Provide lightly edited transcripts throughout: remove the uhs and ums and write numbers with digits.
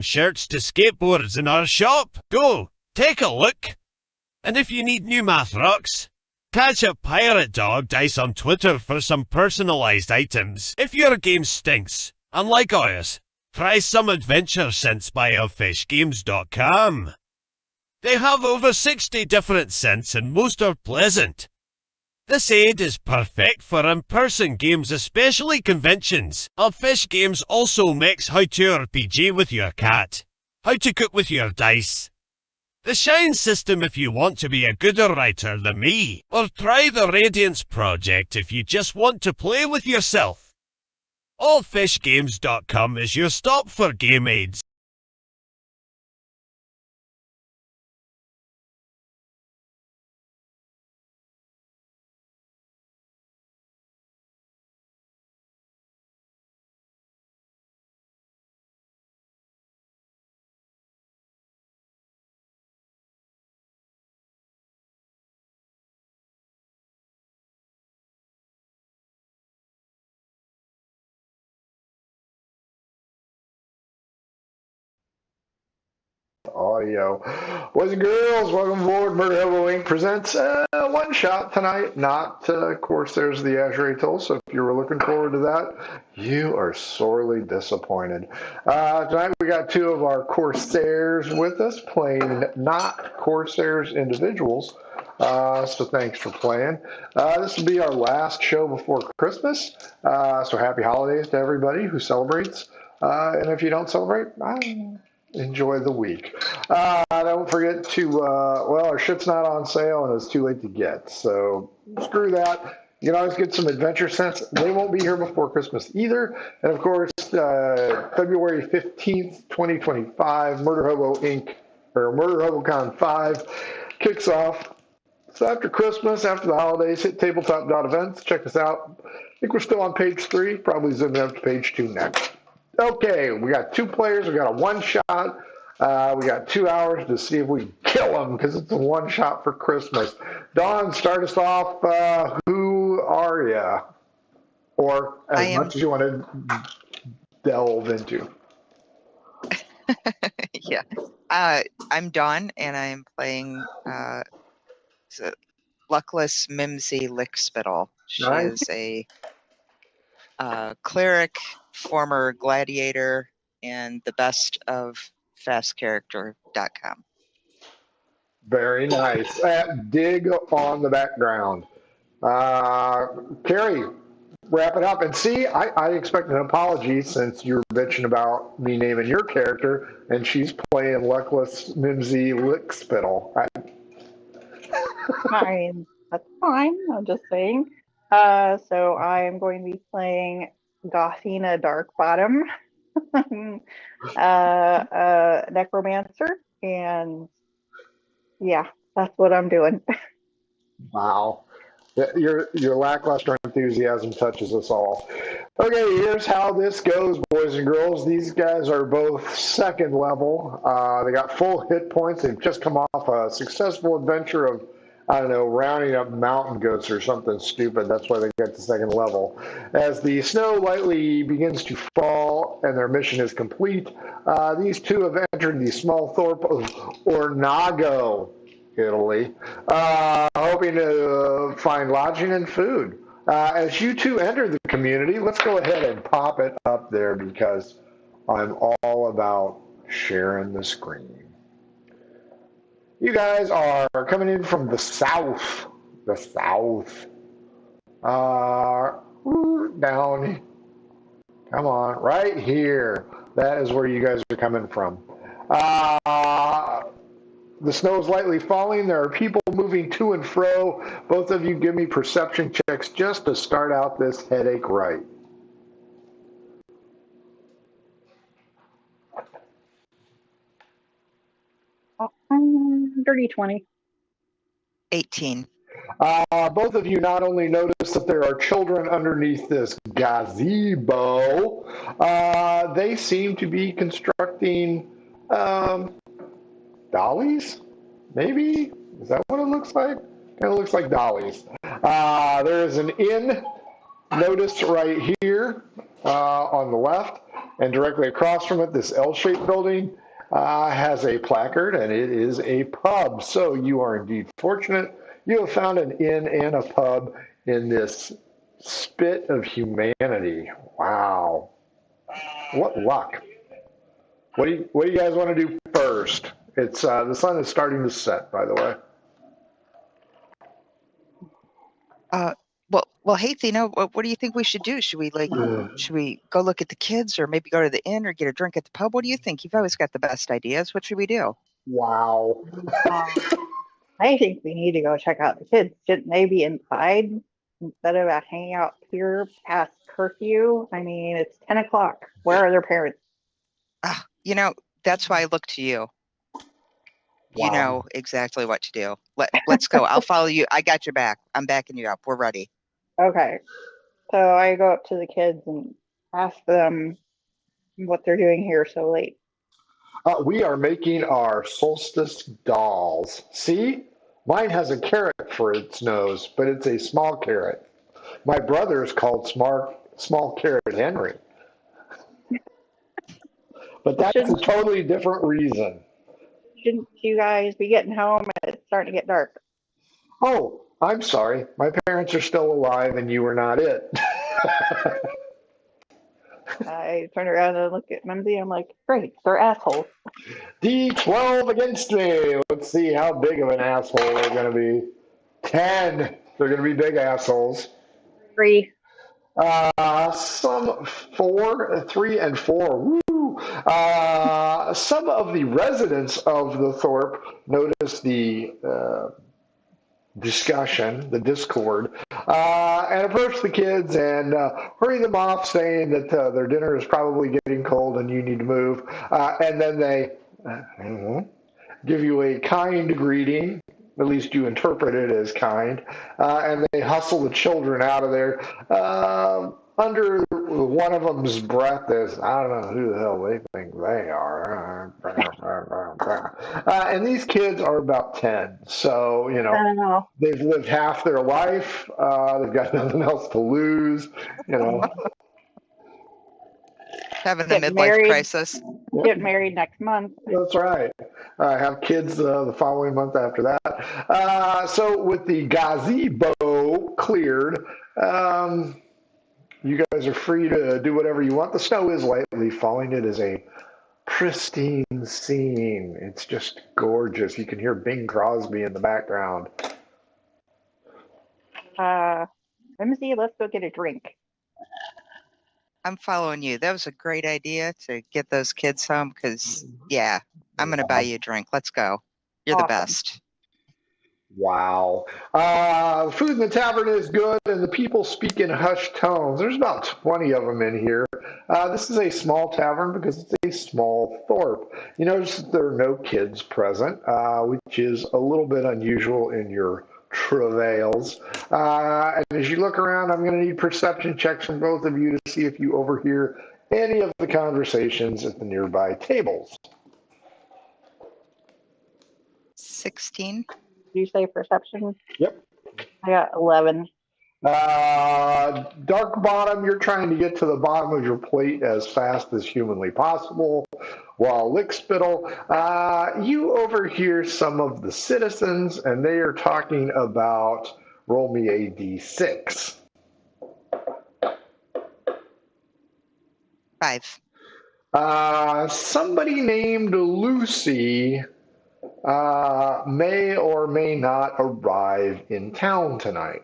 shirts to skateboards in our shop. Go, take a look. And if you need new math rocks, catch a pirate dog dice on Twitter for some personalised items. If your game stinks, unlike ours, try some adventure scents by elfishgames.com. They have over 60 different scents and most are pleasant. This aid is perfect for in-person games, especially conventions. Elfish Games also makes how to RPG with your cat, how to cook with your dice, the Shine system if you want to be a gooder writer than me, or try the Radiance project if you just want to play with yourself. Allfishgames.com is your stop for game aids. Audio. Boys and girls, welcome aboard. Murder Hobo Inc. presents one shot tonight. Not, of course, there's the Azure Atoll, so if you were looking forward to that, you are sorely disappointed. Tonight we got two of our Corsairs with us playing not Corsairs individuals. So thanks for playing. This will be our last show before Christmas. So happy holidays to everybody who celebrates. And if you don't celebrate, enjoy the week. Don't forget to, well, our ship's not on sale and it's too late to get. So screw that. You can always get some adventure scents. They won't be here before Christmas either. And of course, February 15th, 2025, Murder Hobo Inc. or Murder HoboCon 5 kicks off. So after Christmas, after the holidays, hit tabletop.events. Check us out. I think we're still on page 3. Probably zooming up to page 2 next. Okay, we got 2 players. We got a one shot. We got 2 hours to see if we can kill them because it's a one shot for Christmas. Dawn, start us off. Who are you? Or as much as you want to delve into. Yeah. I'm Dawn, and I'm playing Luckless Mimsy Lickspittle. She Nice. is a cleric, former gladiator, and the best of fastcharacter.com. Very nice. Dig on the background. Carrie, wrap it up. And see, I expect an apology since you're bitching about me naming your character, and she's playing Luckless Mimsy Lickspittle. Fine, that's fine. I'm just saying. So I am going to be playing Gothina Darkbottom, necromancer, and yeah, that's what I'm doing. Wow. Your lackluster enthusiasm touches us all. Okay, here's how this goes, boys and girls. These guys are both second level. They got full hit points. They've just come off a successful adventure of, I don't know, rounding up mountain goats or something stupid. That's why they get to second level. As the snow lightly begins to fall and their mission is complete, these two have entered the small thorp of Ornago, Italy, hoping to find lodging and food. As you two enter the community, let's go ahead and pop it up there because I'm all about sharing the screen. You guys are coming in from the south. The south. Down. Come on, right here. That is where you guys are coming from. The snow is lightly falling. There are people moving to and fro. Both of you give me perception checks just to start out this headache right. Dirty 20. 18. Both of you not only notice that there are children underneath this gazebo, they seem to be constructing dollies, maybe? Is that what it looks like? Kind of looks like dollies. There is an inn notice right here on the left, And directly across from it, this L-shaped building has a placard, and it is a pub. So you are indeed fortunate. You have found an inn and a pub in this spit of humanity. Wow. What luck. What do you guys want to do first? It's the sun is starting to set, by the way. Well, hey, Thina, what do you think we should do? Should we go look at the kids, or maybe go to the inn, or get a drink at the pub? What do you think? You've always got the best ideas. What should we do? Wow. I think we need to go check out the kids. Shouldn't they be inside instead of hanging out here past curfew? I mean, it's 10 o'clock. Where are their parents? That's why I look to you. You Wow. know exactly what to do. Let's go. I'll follow you. I got your back. I'm backing you up. We're ready. Okay. So I go up to the kids and ask them what they're doing here so late. We are making our solstice dolls. See? Mine has a carrot for its nose, but it's a small carrot. My brother is called Small Carrot Henry. But that's a totally different reason. Shouldn't you guys be getting home? It's starting to get dark. Oh, I'm sorry. My parents are still alive and you were not it. I turn around and look at Mimsy. I'm like, great, they're assholes. D12 against me. Let's see how big of an asshole they're going to be. 10. They're going to be big assholes. 3. Some 4, 3, and 4. Woo! Some of the residents of the thorp notice the discussion, the discord, and approach the kids and hurry them off, saying that their dinner is probably getting cold and you need to move. And then they give you a kind greeting. At least you interpret it as kind. And they hustle the children out of there. Under one of them's breath is, I don't know who the hell they think they are. And these kids are about 10. So, I don't know. they've lived half their life. They've got nothing else to lose. Having the midlife crisis. Get married next month. That's right. Have kids the following month after that. So with the gazebo cleared, you guys are free to do whatever you want. The snow is lightly falling. It is a pristine scene. It's just gorgeous. You can hear Bing Crosby in the background. Mimsy, let's go get a drink. I'm following you. That was a great idea to get those kids home because, yeah, I'm going to buy you a drink. Let's go. You're Awesome. the best. Wow. Food in the tavern is good, and the people speak in hushed tones. There's about 20 of them in here. This is a small tavern because it's a small thorp. You notice that there are no kids present, which is a little bit unusual in your travails. And as you look around, I'm going to need perception checks from both of you to see if you overhear any of the conversations at the nearby tables. 16. Did you say perception? Yep. I got 11. Dark bottom, you're trying to get to the bottom of your plate as fast as humanly possible. While Lick Spittle, you overhear some of the citizens, and they are talking about roll me a d6. 5. Somebody named Lucy may or may not arrive in town tonight.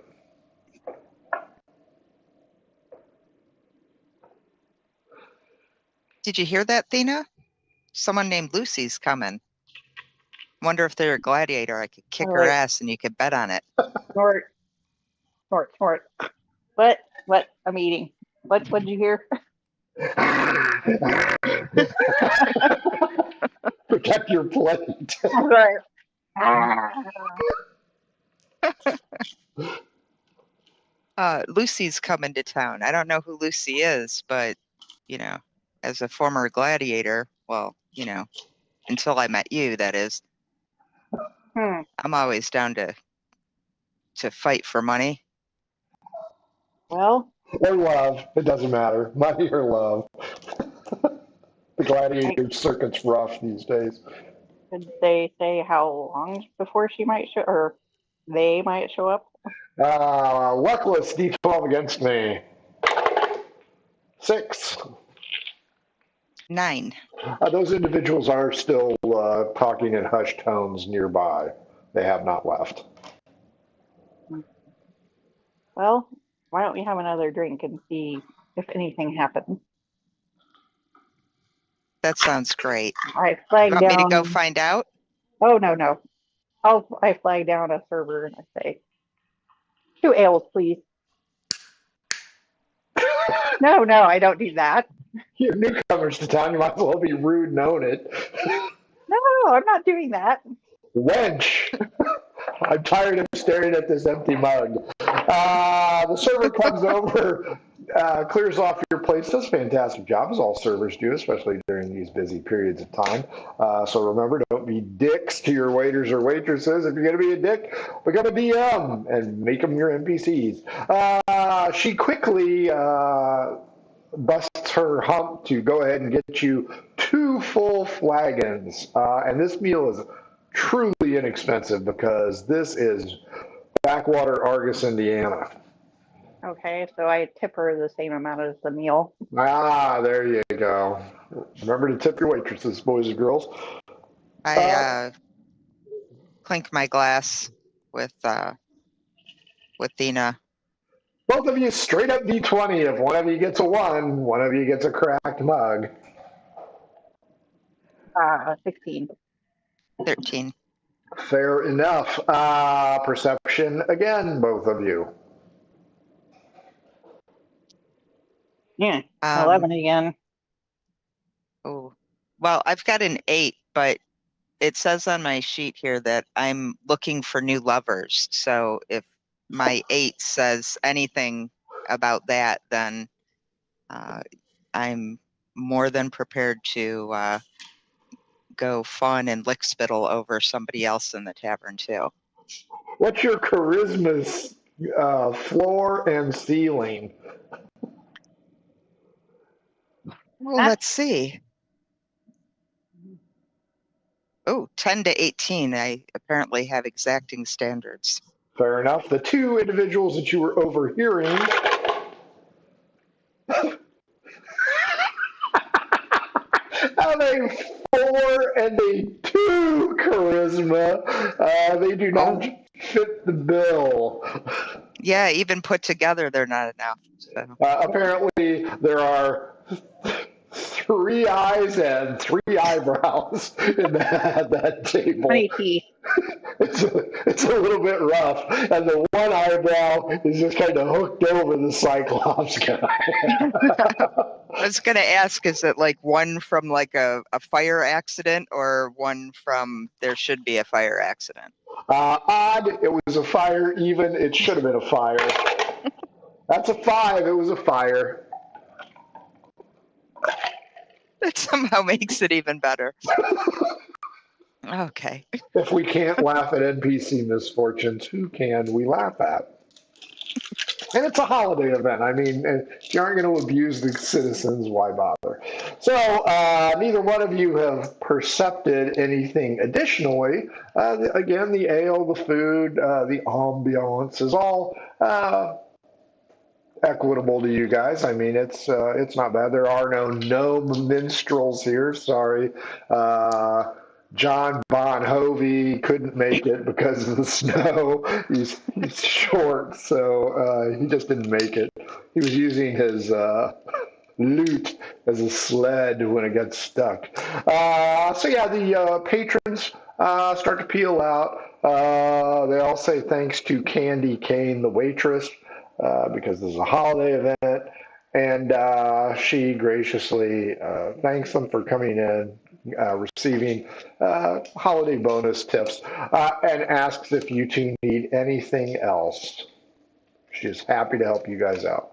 Did you hear that, Thina? Someone named Lucy's coming. Wonder if they're a gladiator. I could kick her ass and you could bet on it. Snort. Snort, snort. What? I'm eating. What did you hear? Protect your plate. Right. Lucy's coming to town. I don't know who Lucy is, but, as a former gladiator, well, until I met you, that is, I'm always down to fight for money. Well. Or love. It doesn't matter. Money or love. The gladiator circuit's rough these days. Did they say how long before she might show, or they might show up? Luckless D12 against me. 6. 9. Those individuals are still talking in hushed tones nearby. They have not left. Well, why don't we have another drink and see if anything happens? That sounds great. I You flag want me to go down. find out? Oh, no. I flag down a server and I say, 2 ales, please. No, I don't do that. You're newcomers to town. You might as well be rude and own it. No, I'm not doing that. Wench! I'm tired of staring at this empty mug. The server comes over, clears off your plates, does a fantastic job, as all servers do, especially during these busy periods of time. So remember, don't be dicks to your waiters or waitresses. If you're going to be a dick, we're going to be and make them your NPCs. She quickly busts her hump to go ahead and get you 2 full flagons. And this meal is truly inexpensive because this is backwater Argus, Indiana. Okay, so I tip her the same amount as the meal. There you go. Remember to tip your waitresses, boys and girls. I clink my glass with Dina. Both of you straight up D20. If one of you gets a 1, one of you gets a cracked mug. 16. 13. Fair enough. Perception again, both of you. Yeah, 11 again. Oh, well, I've got an 8, but it says on my sheet here that I'm looking for new lovers. So if my 8 says anything about that, then I'm more than prepared to go fawn and lick spittle over somebody else in the tavern too. What's your charisma floor and ceiling? Well, let's see. Oh, 10 to 18. I apparently have exacting standards. Fair enough. The 2 individuals that you were overhearing have a 4 and a 2 charisma. They do not fit the bill. Yeah, even put together, they're not enough. So. Apparently, there are 3 eyes and 3 eyebrows in that table. 20 teeth. It's a little bit rough, and the one eyebrow is just kind of hooked over the Cyclops guy. I was going to ask, is it like one from like a fire accident or one from there should be a fire accident? Odd, it was a fire. Even, it should have been a fire. That's a 5. It was a fire. That somehow makes it even better. Okay. If we can't laugh at NPC misfortunes, who can we laugh at? And it's a holiday event. I mean, if you aren't going to abuse the citizens, why bother? So neither one of you have percepted anything additionally. Again, the ale, the food, the ambiance is all equitable to you guys. I mean, it's not bad. There are no minstrels here. Sorry. John Bon Jovi couldn't make it because of the snow. He's short, so he just didn't make it. He was using his lute as a sled when it got stuck. So yeah, the patrons start to peel out. They all say thanks to Candy Cane, the waitress, because this is a holiday event. And she graciously thanks them for coming in, receiving holiday bonus tips, and asks if you two need anything else. She's happy to help you guys out.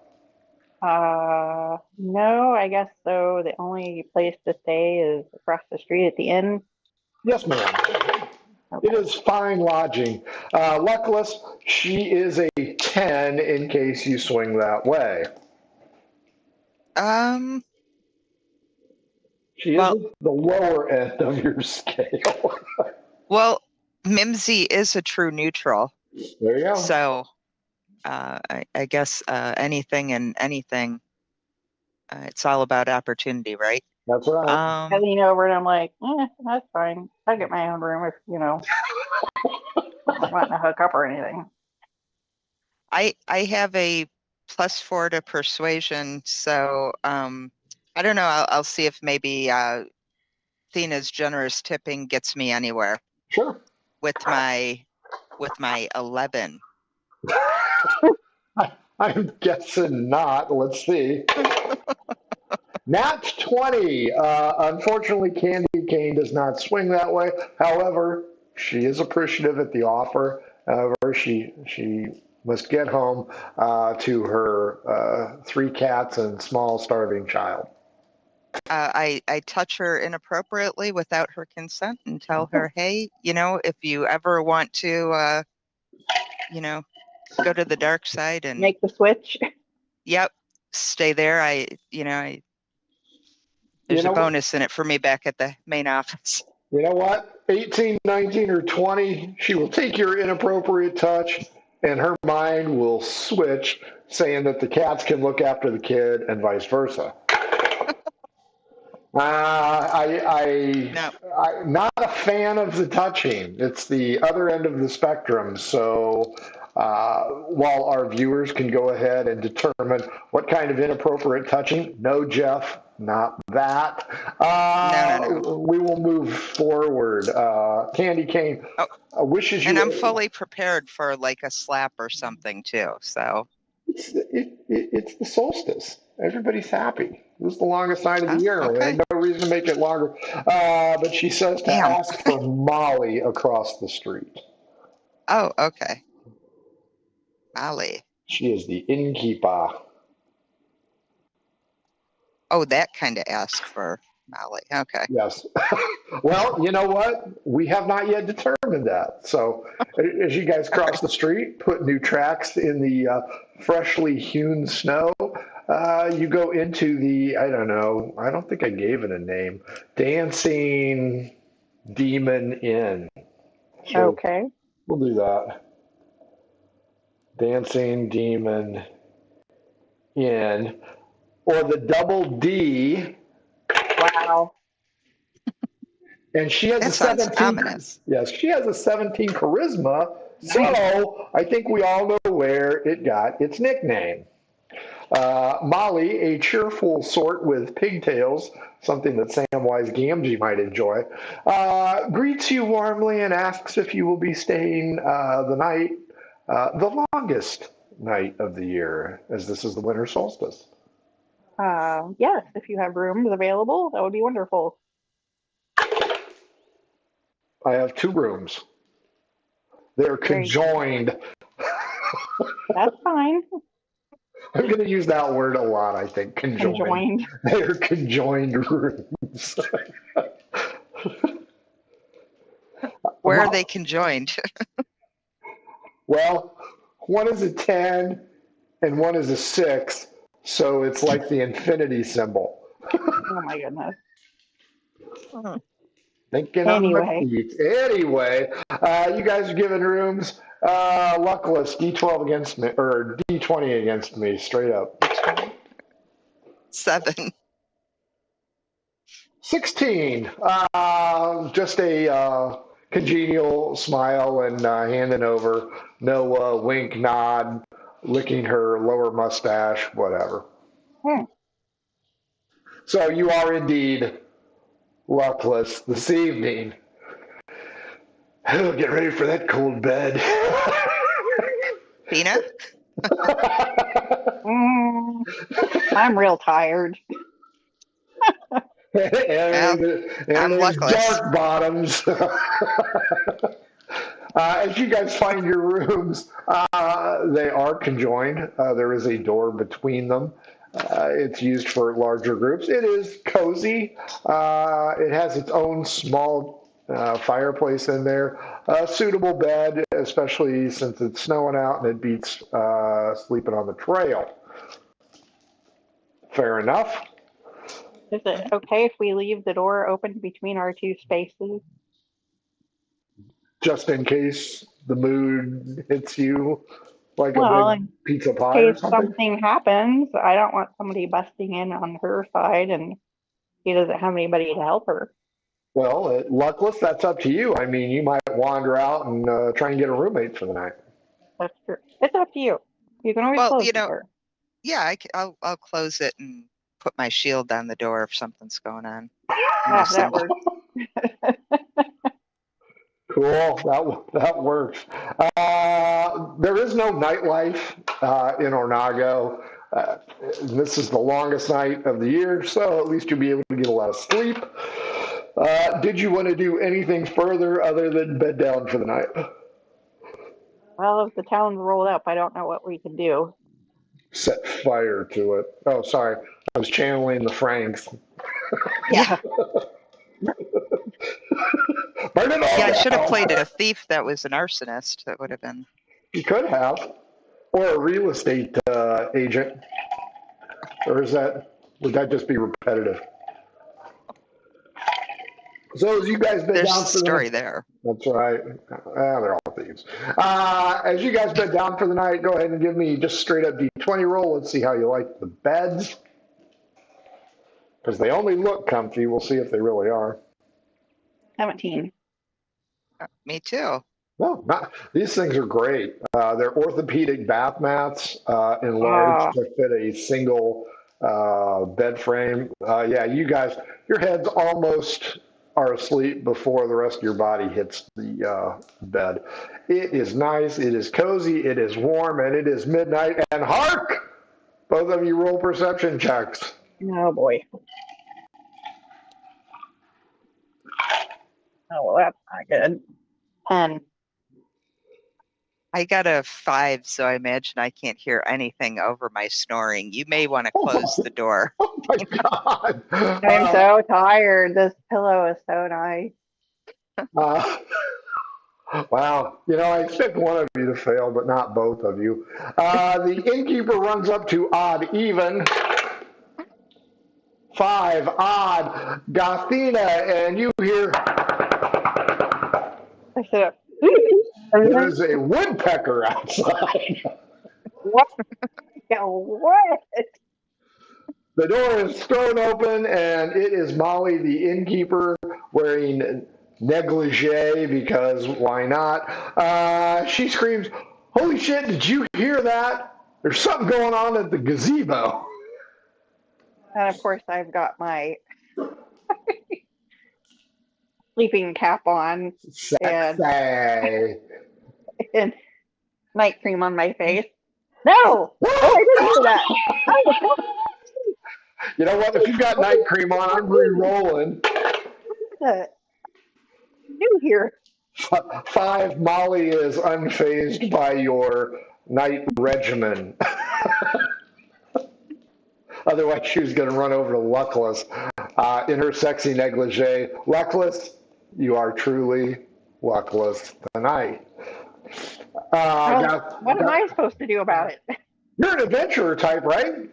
No, I guess so. The only place to stay is across the street at the inn. Yes, ma'am. Okay. It is fine lodging. Luckless, she is a 10 in case you swing that way. She is Well, the lower end of your scale. well, Mimsy is a true neutral, There you go. so I guess anything and anything. It's all about opportunity, right? That's right. I lean over and I'm like, that's fine. I'll get my own room if, not wanting to hook up or anything. I have a +4 to persuasion, so I don't know. I'll see if maybe Thena's generous tipping gets me anywhere Sure. with my 11. I'm guessing not. Let's see. Nat 20. Unfortunately, Candy Cane does not swing that way. However, she is appreciative at the offer. However, she must get home to her 3 cats and small starving child. I touch her inappropriately without her consent and tell her, hey, if you ever want to, go to the dark side and Make the switch. yep, stay there. There's a bonus in it for me back at the main office. You know what? 18, 19, or 20, she will take your inappropriate touch and her mind will switch, saying that the cats can look after the kid and vice versa. No. I'm not a fan of the touching. It's the other end of the spectrum. So while our viewers can go ahead and determine what kind of inappropriate touching, no, Jeff, not that. No. We will move forward. Candy Cane wishes you. And I'm fully prepared for like a slap or something too. So it's the solstice. Everybody's happy. This is the longest night of the year. Okay. There's no reason to make it longer. But she says to ask for Molly across the street. Oh, okay. Molly. She is the innkeeper. Oh, that kind of ask for Molly. Okay. Yes. Well, you know what? We have not yet determined that. So as you guys cross the street, put new tracks in the freshly hewn snow, you go into the, I don't know, I don't think I gave it a name, Dancing Demon Inn. So Okay. we'll do that. Dancing Demon Inn. Or the Double D. Wow. And she has That a sounds 17. ominous. Yes, she has a 17 charisma. So I think we all know where it got its nickname. Molly, a cheerful sort with pigtails, something that Samwise Gamgee might enjoy, greets you warmly and asks if you will be staying the night, the longest night of the year, as this is the winter solstice. Yes, if you have rooms available, that would be wonderful. I have 2 rooms. They're conjoined. That's fine. I'm going to use that word a lot, I think. Conjoined. They're conjoined rooms. Where are they conjoined? Well, one is a 10 and one is a 6, so it's like the infinity symbol. Oh my goodness. Thinking on my feet. Anyway, you guys are giving rooms. Luckless, D12 against me, or D20 against me, straight up. 7. 16. Just a congenial smile and handing over. No wink, nod, licking her lower mustache, whatever. So you are indeed luckless this evening. Oh, get ready for that cold bed. Tina? I'm real tired. and there's dark bottoms. As you guys find your rooms, they are conjoined. There is a door between them. It's used for larger groups. It is cozy. It has its own small fireplace in there. A suitable bed, especially since it's snowing out and it beats sleeping on the trail. Fair enough. Is it okay if we leave the door open between our two spaces? Just in case the mood hits you like a Well, big in pizza pie or case something. something happens, I don't want somebody busting in on her side and she doesn't have anybody to help her. Well, luckless, that's up to you. I mean, you might wander out and try and get a roommate for the night. That's true. It's up to you. You can always Well, close the door. yeah, I'll close it and put my shield on the door if something's going on. Yeah, that works. Cool, that works. There is no nightlife in Ornago. This is the longest night of the year, so at least you'll be able to get a lot of sleep. Did you want to do anything further other than bed down for the night? Well, if the town's rolled up, I don't know what we can do. Set fire to it. Oh, sorry. I was channeling the Franks. Yeah. Burn it all Yeah, I should have down. played a thief that was an arsonist. That would have been. You could have. Or a real estate agent. Or would that just be repetitive? So as you guys bed There's down a for story the there. That's right. They're all thieves. As you guys bed down for the night, go ahead and give me just straight up D20 roll. Let's see how you like the beds. Because they only look comfy. We'll see if they really are. 17. Me too. No, these things are great. They're orthopedic bath mats, enlarged to fit a single bed frame. Yeah, you guys, your heads almost are asleep before the rest of your body hits the bed. It is nice, it is cozy, it is warm, and it is midnight. And hark! Both of you roll perception checks. Oh boy. Oh, well, that's not good. 10. I got a 5, so I imagine I can't hear anything over my snoring. You may want to close the door. Oh my God. I'm so tired. This pillow is so nice. Wow. I expect one of you to fail, but not both of you. The innkeeper runs up to odd even. 5, odd, Gothina, and you hear I said, there is a woodpecker outside. what? What? The door is thrown open, and it is Molly, the innkeeper, wearing negligee because why not? She screams, "Holy shit, did you hear that? There's something going on at the gazebo." And of course, I've got my sleeping cap on Sexy. and night cream on my face. No! I didn't do that. You know what? If you've got night cream on, I'm re-rolling. You here? 5, Molly is unfazed by your night regimen. Otherwise, she was going to run over to Luckless in her sexy negligee. Luckless, you are truly luckless tonight. What am I supposed to do about it? You're an adventurer type, right?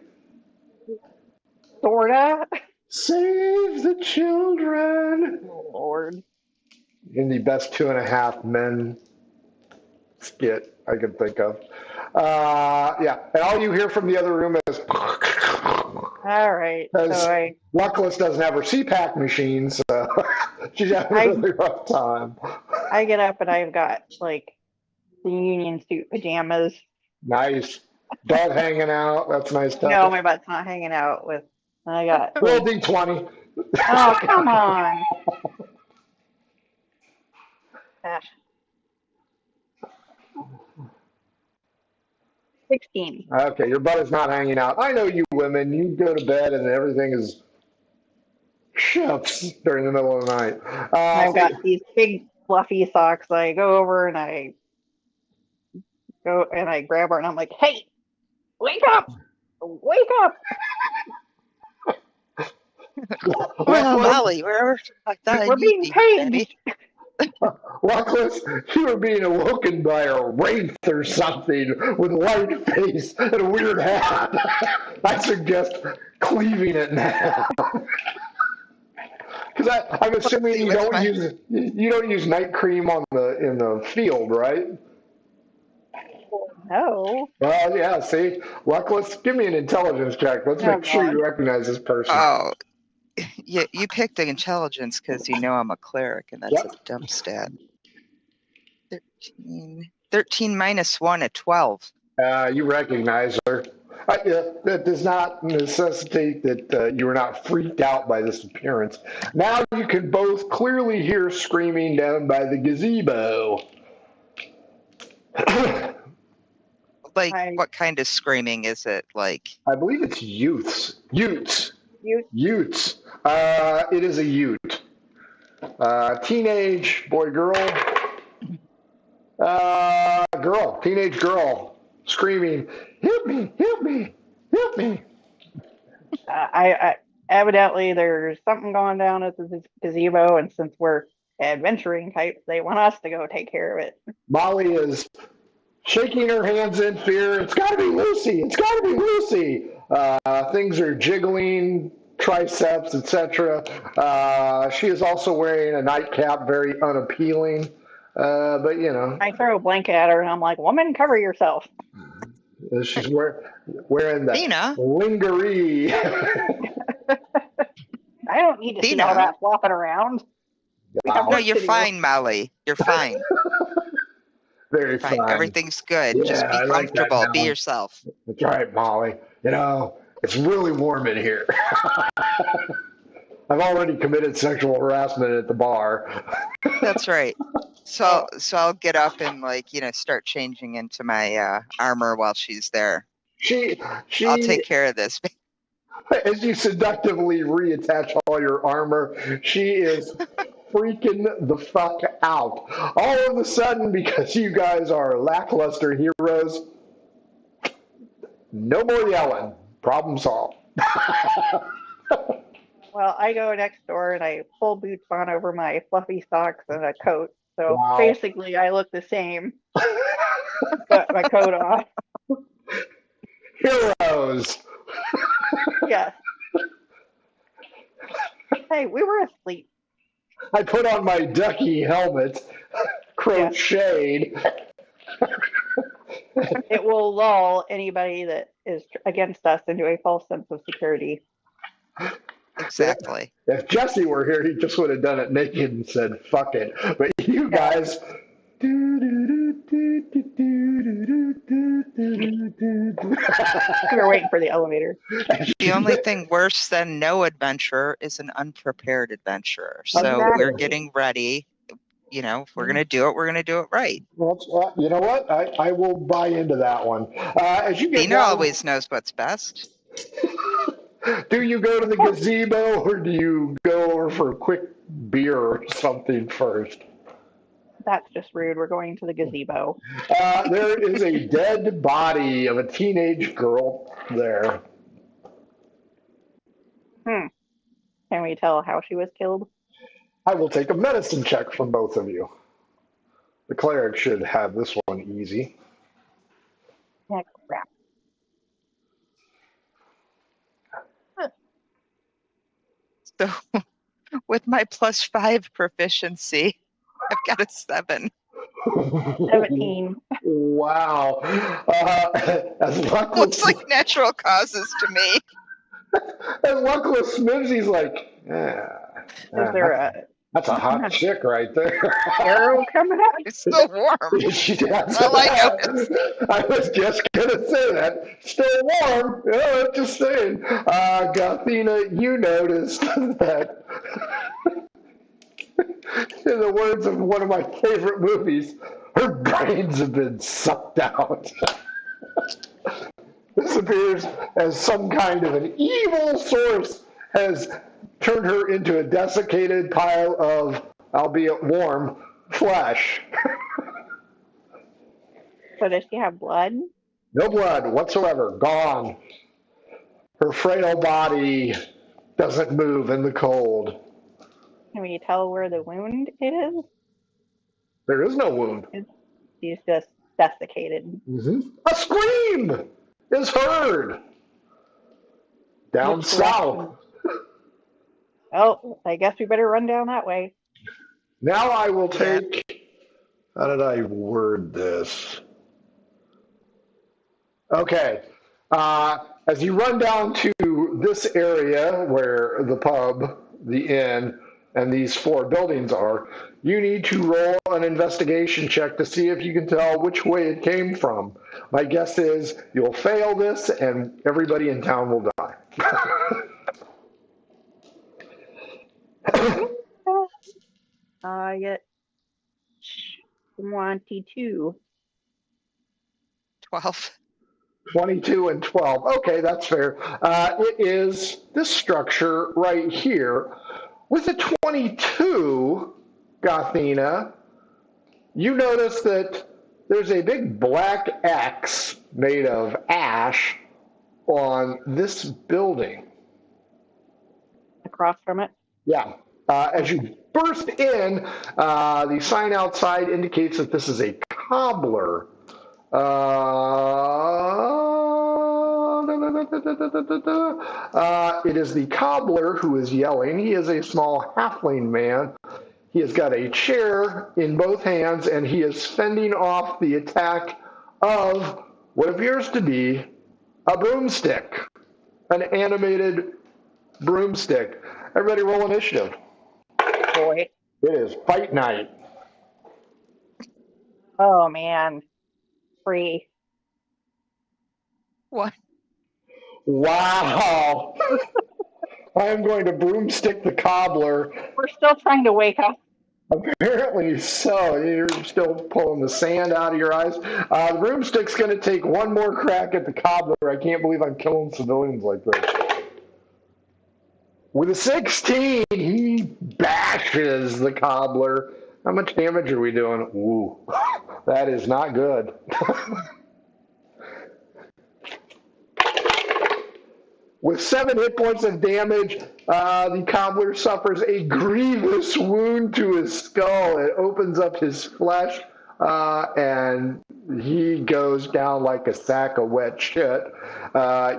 Sorta. Save the children. Oh, Lord. In the best 2.5 men skit I could think of. Yeah, and all you hear from the other room is All right. So Luckless doesn't have her CPAC machine, so she's having a really rough time. I get up and I've got like the union suit pajamas. Nice. Dog hanging out. That's nice stuff. No, my butt's not hanging out with. I got. Roll D20. Oh, come on. Gosh. 16. Okay, your butt is not hanging out. I know you women. You go to bed and everything is shucks during the middle of the night. I've got these big fluffy socks. I go over and I grab her and I'm like, "Hey, wake up! Wake up!" Well, Molly, wherever I thought We're being paged. Luckless, you were being awoken by a wraith or something with a white face and a weird hat. I suggest cleaving it now. Because I'm Let's assuming see what's my. you don't use night cream in the field, right? No. Well, yeah. See, Luckless, give me an intelligence check. Let's Oh make sure God. you recognize this person. Oh, you picked intelligence because you know I'm a cleric, and that's a Yep. dump stat. 13 minus 1 at 12. You recognize her. That does not necessitate that you are not freaked out by this appearance. Now you can both clearly hear screaming down by the gazebo. Like, I what kind of screaming is it? Like, I believe it's youths. Utes. you Utes. It is a ute. Teenage boy, girl. Teenage girl, screaming, "Help me! Help me! Help me!" I evidently there's something going down at the gazebo, and since we're adventuring types, they want us to go take care of it. Molly is shaking her hands in fear. It's got to be Lucy! It's got to be Lucy! Things are jiggling, triceps, etc. She is also wearing a nightcap, very unappealing. But you know, I throw a blanket at her, and I'm like, "Woman, cover yourself." she's wearing the Dina, lingerie. I don't need to see all Dina. that flopping around. We have No, Wow, work you're to do. fine, Molly. You're fine. very Fine. fine. Everything's good. Just Yeah, be I like that, comfortable. Be Molly. yourself. That's right, Molly. You know, it's really warm in here. I've already committed sexual harassment at the bar. That's right. So I'll get up and start changing into my armor while she's there. She, I'll take care of this. as you seductively reattach all your armor, she is freaking the fuck out. All of a sudden, because you guys are lackluster heroes, no more yelling. Problem solved. Well, I go next door and I pull boots on over my fluffy socks and a coat. So Wow. basically, I look the same, but my coat off. Heroes. Yes. Hey, we were asleep. I put on my ducky helmet, crocheted. It will lull anybody that is against us into a false sense of security. Exactly. If Jesse were here, he just would have done it naked and said, fuck it. But you guys. We were waiting for the elevator. The only thing worse than no adventurer is an unprepared adventurer. So Exactly. we're getting ready. If we're going to do it, we're going to do it right. Well, you know what? I will buy into that one. As you get Dina down, always knows what's best. do you go to the gazebo or do you go over for a quick beer or something first? That's just rude. We're going to the gazebo. There is a dead body of a teenage girl there. Can we tell how she was killed? I will take a medicine check from both of you. The cleric should have this one easy. Yeah, crap. So with my +5 proficiency, I've got a 7. 17. Wow. As luckless, Looks like natural causes to me. as luckless Smibsy's like, Is there that's a hot chick right there. a arrow coming out? It's still warm. She does. All I noticed. I was just gonna say that. Still warm. Yeah, I'm just saying. Gothina, you noticed that. In the words of one of my favorite movies, her brains have been sucked out. This appears as some kind of an evil source has turned her into a desiccated pile of, albeit warm, flesh. So does she have blood? No blood whatsoever. Gone. Her frail body doesn't move in the cold. Can we tell where the wound is? There is no wound. He's just desiccated. A scream is heard down Which south. direction? Oh, I guess we better run down that way. Now I will Yeah. take. How did I word this? Okay. As you run down to this area where the pub, the inn, and these 4 buildings are, you need to roll an investigation check to see if you can tell which way it came from. My guess is you'll fail this and everybody in town will die. I get 22. 12. 22 and 12. Okay, that's fair. It is this structure right here. With a 22, Gothina, you notice that there's a big black X made of ash on this building. Across from it? Yeah. As you burst in, the sign outside indicates that this is a cobbler. It is the cobbler who is yelling. He is a small halfling man. He has got a chair in both hands, and he is fending off the attack of what appears to be a broomstick, an animated broomstick. Everybody roll initiative. Boy. It is fight night. Oh, man. 3. What? Wow. I am going to broomstick the cobbler. We're still trying to wake up. Apparently so. You're still pulling the sand out of your eyes. The broomstick's going to take one more crack at the cobbler. I can't believe I'm killing civilians like this. With a 16, he bashes the cobbler. How much damage are we doing? Ooh, that is not good. With 7 hit points of damage, the cobbler suffers a grievous wound to his skull. It opens up his flesh, and he goes down like a sack of wet shit.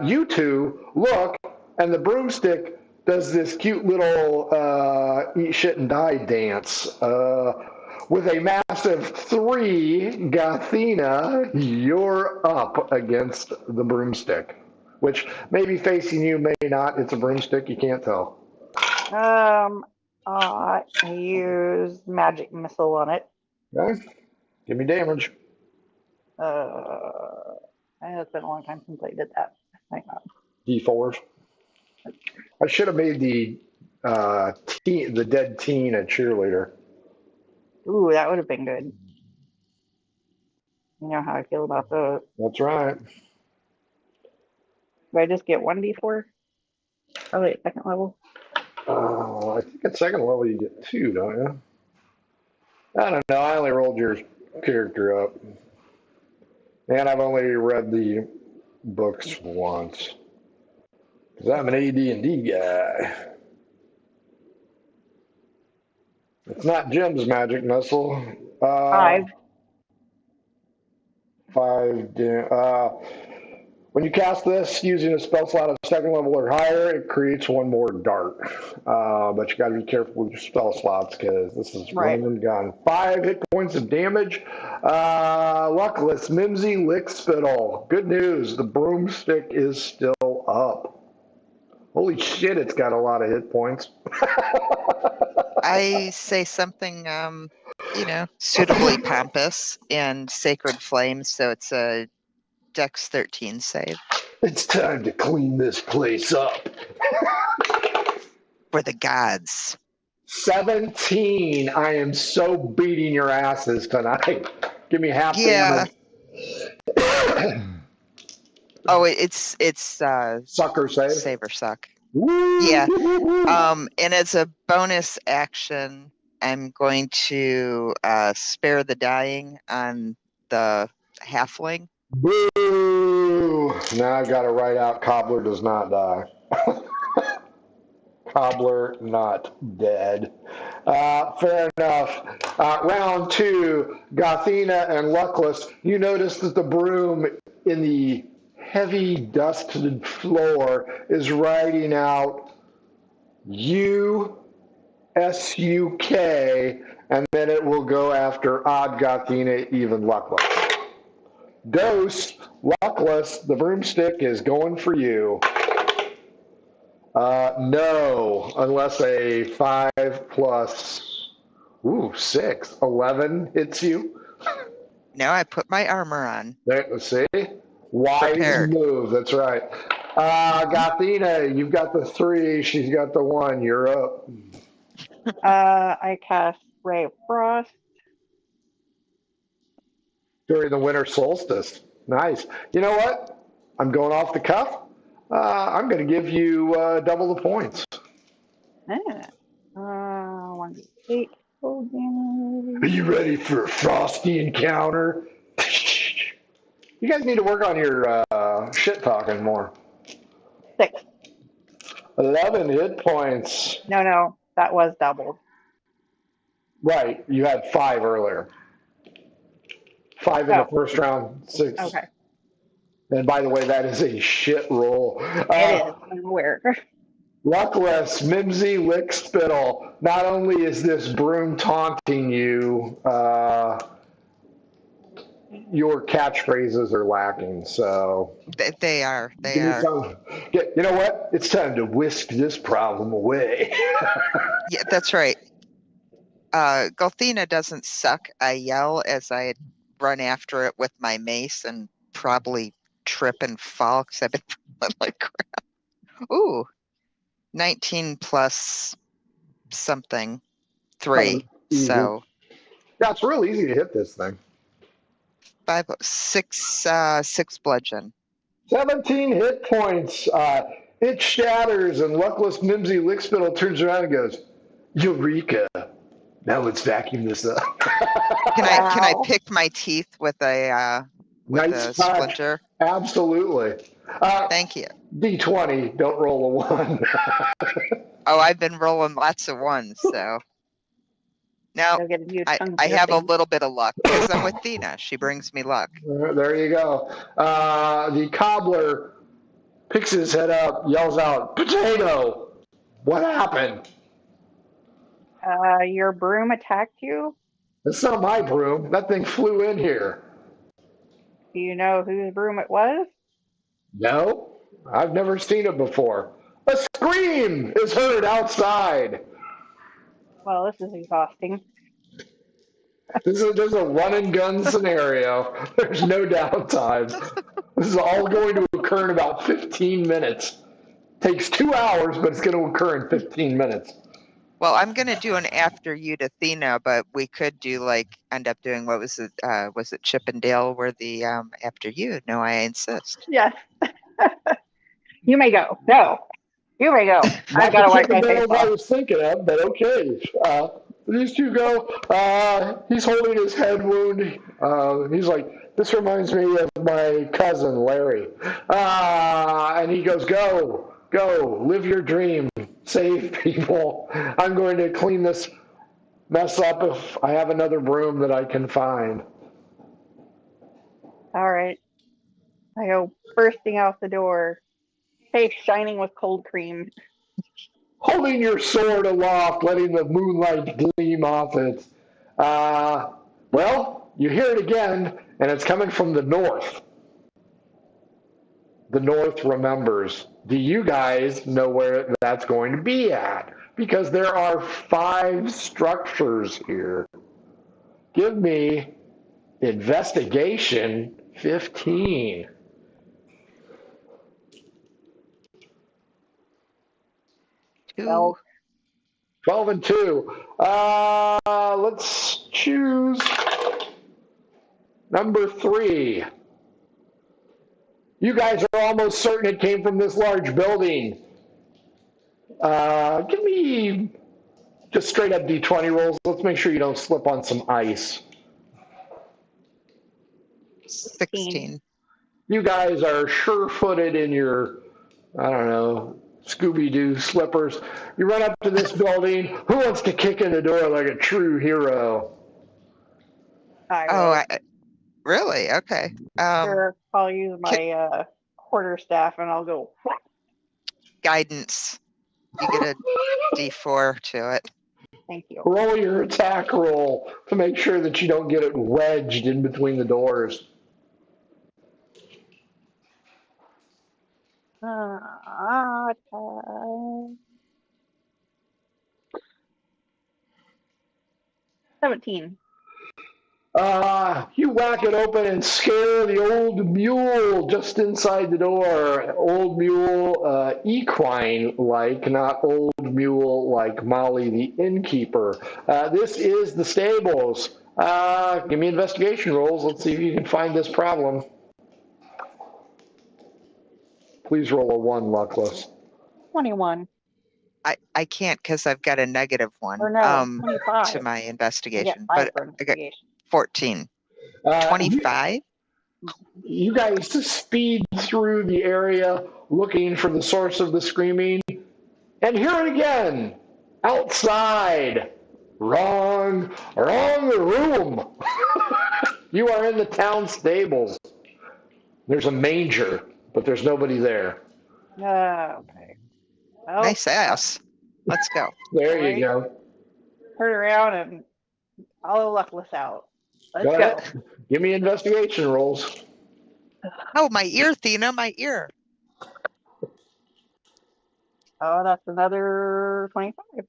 You two look, and the broomstick does this cute little eat shit and die dance. With a massive 3, Gothina, you're up against the broomstick. Which may be facing you, may not. It's a broomstick. You can't tell. I use magic missile on it. Okay. Give me damage. I know it's been a long time since I did that. Hang on. D4s. I should have made the dead teen a cheerleader. Ooh, that would have been good. You know how I feel about those. That's right. Do I just get 1d4? Probably at 2nd level. I think at 2nd level you get 2, don't you? I don't know. I only rolled your character up. And I've only read the books once. Because I'm an AD&D guy. It's not Jim's magic missile. 5. 5. When you cast this using a spell slot of 2nd level or higher, it creates 1 more dart. But you got to be careful with your spell slots because this is run and gun. 5 hit points of damage. Luckless Mimsy Lickspittle. Good news, the broomstick is still up. Holy shit, it's got a lot of hit points. I say something, suitably pompous and sacred flames, so it's a Dex 13 save. It's time to clean this place up. For the gods. 17. I am so beating your asses tonight. Give me half damage. Oh, it's Sucker save. Save or suck. Woo! Yeah. And as a bonus action, I'm going to spare the dying on the halfling. Boo! Now I've got to write out Cobbler does not die. Cobbler not dead. Fair enough. Round two, Gothina and Luckless. You notice that the broom in the heavy dusted floor is writing out U-S-U-K, and then it will go after odd Gothina, even Luckless. Dose, Luckless, the broomstick is going for you. No, unless a 5 plus, 6, 11 hits you. No, I put my armor on. There, let's see. Wise Prepared. move, that's right. Gothina, you've got the 3, she's got the 1, you're up. I cast Ray of Frost. During the winter solstice. Nice. You know what? I'm going off the cuff. I'm going to give you double the points. Yeah. 1d8 cold damage. Are you ready for a frosty encounter? You guys need to work on your shit talking more. 6. 11 hit points. No, that was doubled. Right, you had 5 earlier. 5 in the first round, 6. Okay. And by the way, that is a shit roll. It is. I'm aware. Luckless, Mimsy Lickspittle. Not only is this broom taunting you, your catchphrases are lacking. So They are. They give me are. some. You know what? It's time to whisk this problem away. Yeah, that's right. Golthina doesn't suck. I yell as I run after it with my mace and probably trip and fall because I've been falling like crap. Ooh, 19 plus something, 3. Easy. So Yeah, it's real easy to hit this thing. 6 bludgeon. 17 hit points. It shatters, and Luckless Mimsy Lickspittle turns around and goes, Eureka. Now let's vacuum this up. Can I pick my teeth with a Nice touch. splinter? Absolutely. Thank you. D20, don't roll a 1. Oh, I've been rolling lots of 1s, so. Now, You'll get a new tongue I have a piercing. little bit of luck because I'm with Thina. She brings me luck. There you go. The cobbler picks his head up, yells out, Potato! What happened? Your broom attacked you? It's not my broom. That thing flew in here. Do you know whose broom it was? No, I've never seen it before. A scream is heard outside. Well, this is exhausting. This is a run and gun scenario. There's no downtime. This is all going to occur in about 15 minutes. Takes 2 hours, but it's going to occur in 15 minutes. Well, I'm gonna do an after you to Thina, but we could do end up doing what was it? Was it Chip and Dale were the after you? No, I insist. Yes. You may go. No. You may go. I gotta wipe my face I off. was thinking of, but okay. These two go. He's holding his head wound. He's like, this reminds me of my cousin, Larry. And he goes, go, live your dream, save people. I'm going to clean this mess up if I have another broom that I can find. All right. I go bursting out the door, face shining with cold cream. Holding your sword aloft, letting the moonlight gleam off it. Well, you hear it again, and it's coming from the north. The north remembers. Do you guys know where that's going to be at? Because there are 5 structures here. Give me investigation 15. 2. 12 and 2. Let's choose number 3. You guys are almost certain it came from this large building. Give me just straight up D20 rolls. Let's make sure you don't slip on some ice. 16. You guys are sure-footed in your, I don't know, Scooby-Doo slippers. You run up to this building. Who wants to kick in the door like a true hero? I Oh, will. really? Okay. Sure, I'll use my quarterstaff and I'll go. Whack. Guidance. You get a D4 to it. Thank you. Roll your attack roll to make sure that you don't get it wedged in between the doors. Uh, 17. You whack it open and scare the old mule just inside the door. Old mule, equine-like, not old mule like Molly the innkeeper. This is the stables. Give me investigation rolls. Let's see if you can find this problem. Please roll a 1, luckless. 21. I can't because I've got a -1 Or no, 25. to my I get investigation, 5 but for I got investigation. 14. Uh, 25? You guys speed through the area looking for the source of the screaming, and hear it again. Outside. Wrong room. You are in the town stables. There's a manger, but there's nobody there. Okay. Well, Nice ass. Let's go. There Right. you go. turn around and follow Luckless out. Let's Go go. ahead. Give me investigation rolls. Oh, my ear, Thena, my ear. Oh, that's another 25.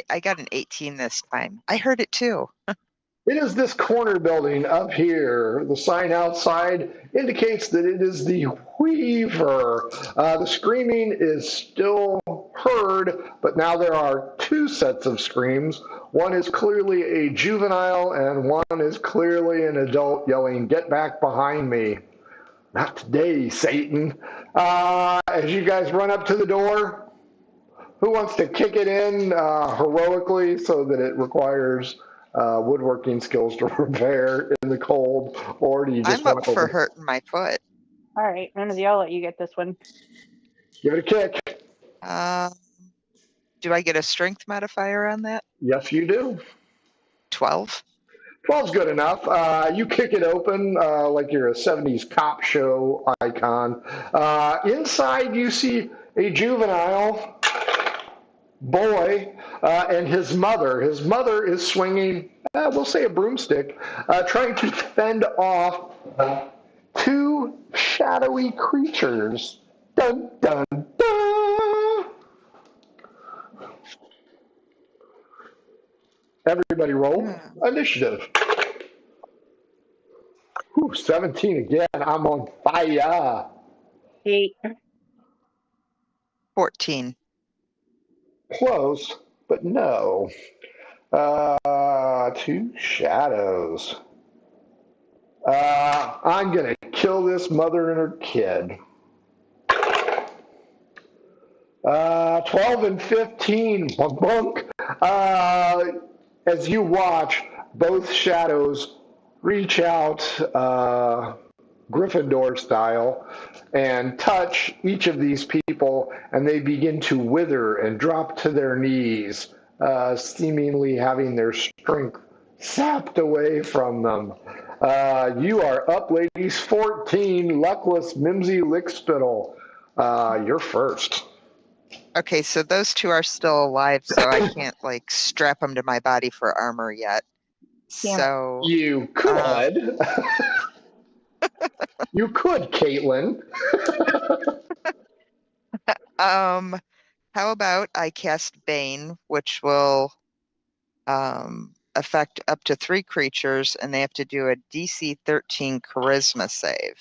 I got an 18 this time. I heard it too. It is this corner building up here. The sign outside indicates that it is the Weaver. The screaming is still heard, but now there are 2 sets of screams. One is clearly a juvenile, and one is clearly an adult yelling, "Get back behind me." Not today, Satan. As you guys run up to the door, who wants to kick it in heroically so that it requires woodworking skills to repair in the cold, or do you just I'm want up to for hurting my foot. All right, Ramsey, I'll let you get this one. give it a kick? Do I get a strength modifier on that? Yes, you do. 12? 12's good enough. You kick it open like you're a 70s cop show icon. Inside, you see a juvenile boy and his mother. His mother is swinging, we'll say a broomstick, trying to fend off 2 shadowy creatures. Dun, dun, dun. Everybody roll initiative. Whew, 17 again. I'm on fire. 8. 14. Close, but no. 2 shadows. I'm going to kill this mother and her kid. 12 and 15. Bunk, bunk. As you watch, both shadows reach out Gryffindor style and touch each of these people, and they begin to wither and drop to their knees, seemingly having their strength sapped away from them. You are up, ladies. 14, Luckless Mimsy Lickspittle. You're first. Okay, so those 2 are still alive, so I can't like strap them to my body for armor yet. Damn So You could. You could, Caitlin. how about I cast Bane, which will affect up to 3 creatures, and they have to do a DC 13 Charisma save.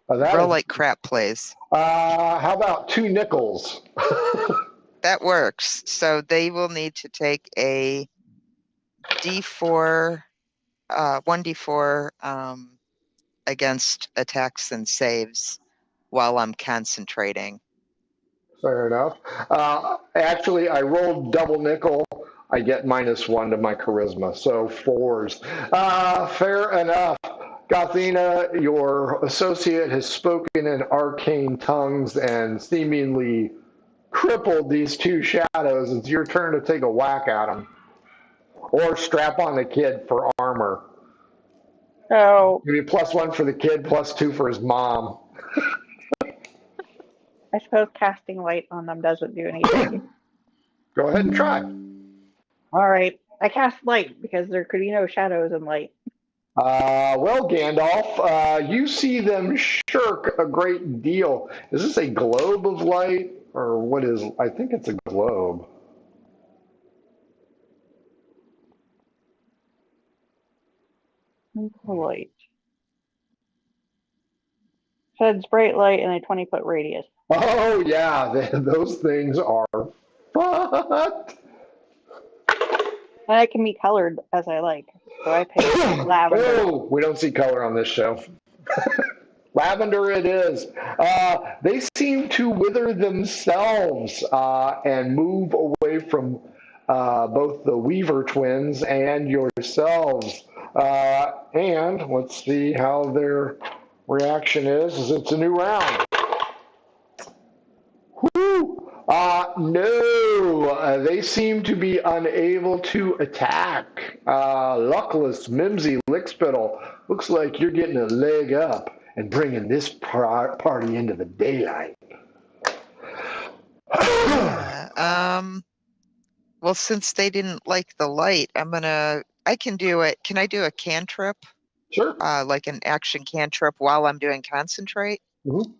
Roll like crap, please. How about 2 nickels? That works. So they will need to take a D4, 1D4 against attacks and saves while I'm concentrating. Fair enough. Actually, I rolled double nickel. I get -1 to my charisma, so 4s. Fair enough. Gothina, your associate has spoken in arcane tongues and seemingly crippled these two shadows. It's your turn to take a whack at them. Or strap on the kid for armor. So Give me +1 for the kid, +2 for his mom. I suppose casting light on them doesn't do anything. Go ahead and try. All right. I cast light because there could be no shadows in light. Well, Gandalf, you see them shirk a great deal. Is this a globe of light? Or what is, I think it's a globe. Light. Sheds bright light in a 20-foot radius. Oh, yeah, those things are fucked. And I can be colored as I like. So I picked lavender. Oh, we don't see color on this show. Lavender it is. They seem to wither themselves and move away from both the Weaver twins and yourselves. And let's see how their reaction is. It's a new round. Woo! No, they seem to be unable to attack. Luckless Mimsy Lickspittle, looks like you're getting a leg up and bringing this party into the daylight. Well, since they didn't like the light, I can do it. Can I do a cantrip? Sure. Like an action cantrip while I'm doing concentrate? Mm-hmm.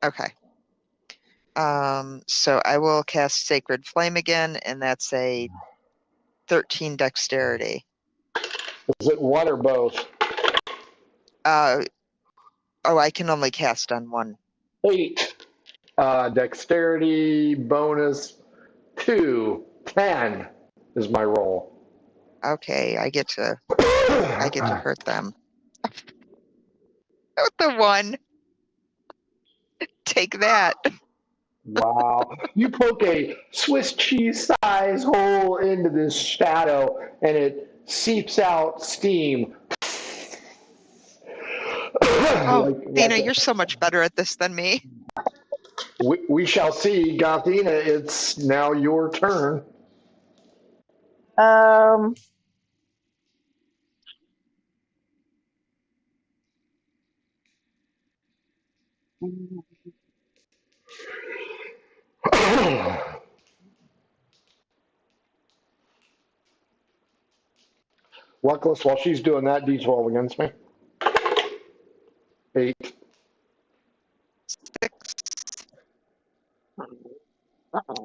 Okay. So I will cast Sacred Flame again, and that's a 13 dexterity. Is it one or both? I can only cast on one. 8. Dexterity bonus 2. 10 is my roll. Okay, I get to hurt them. With the 1. Take that. Wow. You poke a Swiss cheese size hole into this shadow and it seeps out steam. Oh, Dina, you're so much better at this than me. We shall see. Gothina, it's now your turn. Luckless, while she's doing that, D12 against me. 8. 6.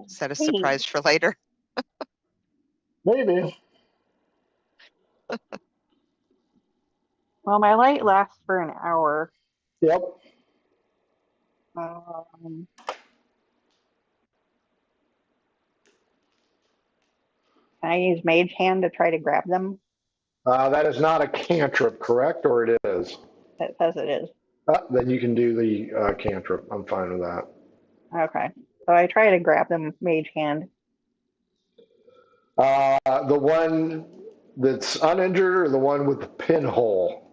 Is that a surprise for later? Maybe. Well, my light lasts for an hour. Yep. Can I use Mage Hand to try to grab them? That is not a cantrip, correct? Or it is? It says it is. Then you can do the cantrip. I'm fine with that. Okay. So I try to grab them Mage Hand. The one that's uninjured or the one with the pinhole?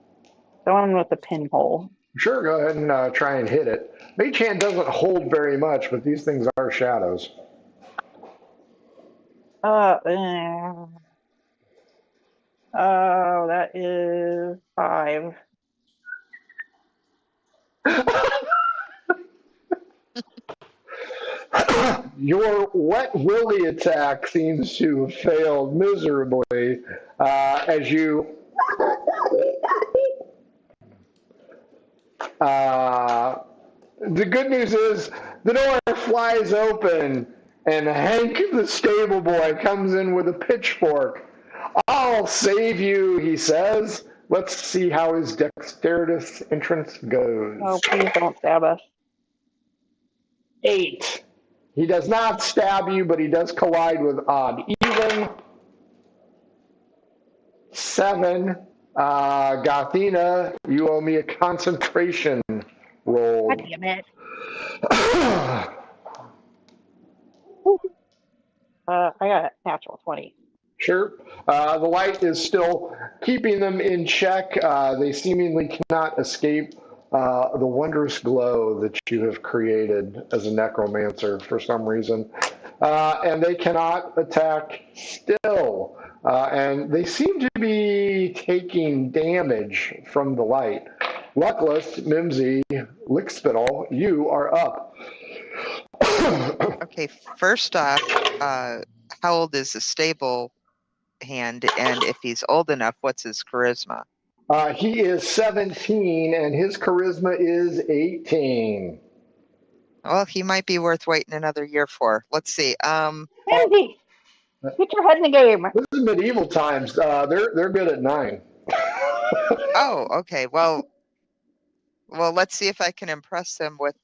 The one with the pinhole. Sure, go ahead and try and hit it. Mage Hand doesn't hold very much, but these things are shadows. Oh, that is 5. Your wet willy attack seems to have failed miserably as you the good news is the door flies open and Hank the stable boy comes in with a pitchfork. I'll save you, he says. Let's see how his dexterous entrance goes. Oh, please don't stab us. 8. He does not stab you, but he does collide with odd even. 7. Gothina, you owe me a concentration roll. God damn it. I got a natural 20. Sure. The light is still keeping them in check. They seemingly cannot escape the wondrous glow that you have created as a necromancer for some reason. And they cannot attack still. And they seem to be taking damage from the light. Luckless, Mimsy, Lickspittle, you are up. Okay, first off, how old is the stable hand? And if he's old enough, what's his charisma? He is 17 and his charisma is 18. Well, he might be worth waiting another year for. Let's see. Andy, get your head in the game. This is medieval times. They're good at 9. Oh, okay. Well, let's see if I can impress him with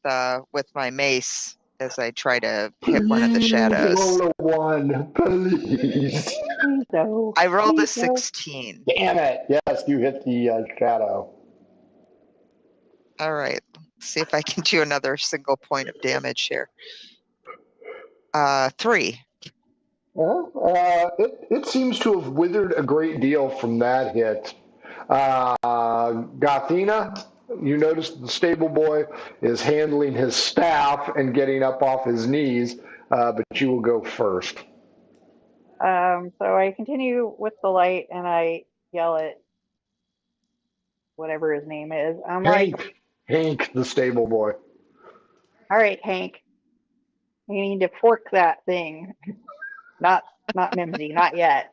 my mace as I try to hit one of the shadows. Roll a 1, please. Please no. I rolled a Please no. 16. Damn it! Yes, you hit the shadow. All right. Let's see if I can do another single point of damage here. 3. Well, it seems to have withered a great deal from that hit. Gothina, you notice the stable boy is handling his staff and getting up off his knees, but you will go first. So I continue with the light and I yell at whatever his name is. I'm like, Hank, the stable boy. all right, Hank, you need to fork that thing. Not Mimsy, not yet.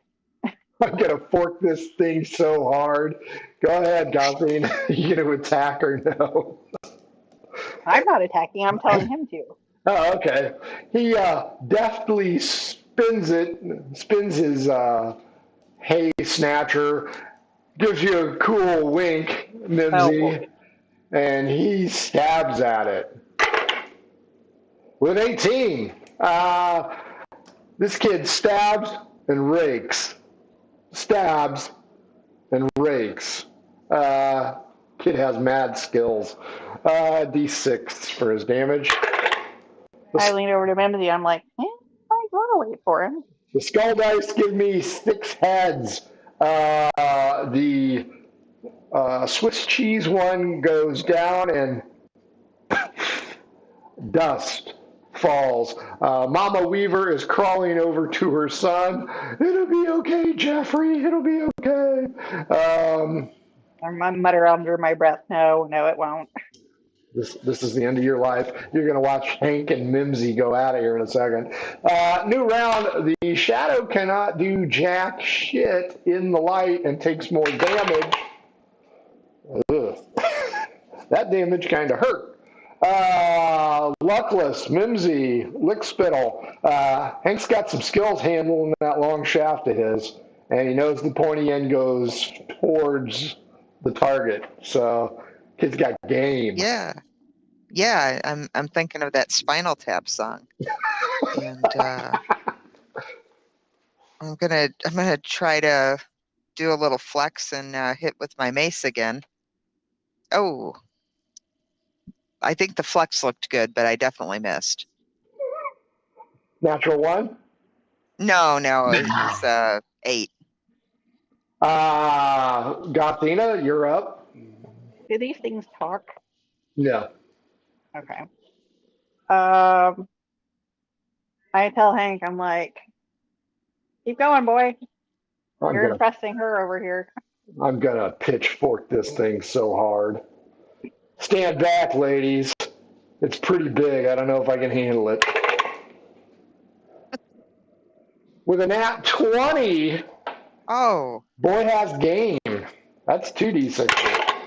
I'm gonna fork this thing so hard. Go ahead, Gothine. You gonna attack or no? I'm not attacking, I'm telling him to. Oh, okay. He deftly spins his hay snatcher, gives you a cool wink, Mimsy, and he stabs at it. With 18, this kid stabs and rakes. Stabs and rakes. Kid has mad skills. D6 for his damage. I lean over to Mimsy, I'm like, I'm gonna wait for him. The skull dice give me 6 heads. The Swiss cheese one goes down and dust falls. Mama Weaver is crawling over to her son. It'll be okay, Jeffrey. It'll be okay. I mutter under my breath, no, it won't. This is the end of your life. You're going to watch Hank and Mimsy go out of here in a second. New round. The shadow cannot do jack shit in the light and takes more damage. Ugh. That damage kind of hurt. Luckless, Mimsy, Lickspittle. Hank's got some skills handling that long shaft of his, and he knows the pointy end goes towards the target. So, kid's got game. Yeah. I'm thinking of that Spinal Tap song, and I'm gonna try to do a little flex and hit with my mace again. Oh. I think the flex looked good, but I definitely missed. Natural 1? No, it's 8. Gothina, you're up. Do these things talk? Yeah. Okay. I tell Hank, I'm like, keep going, boy. You're impressing her over here. I'm gonna pitchfork this thing so hard. Stand back, ladies. It's pretty big. I don't know if I can handle it. With a nat 20. Oh. Boy has game. That's 2d6.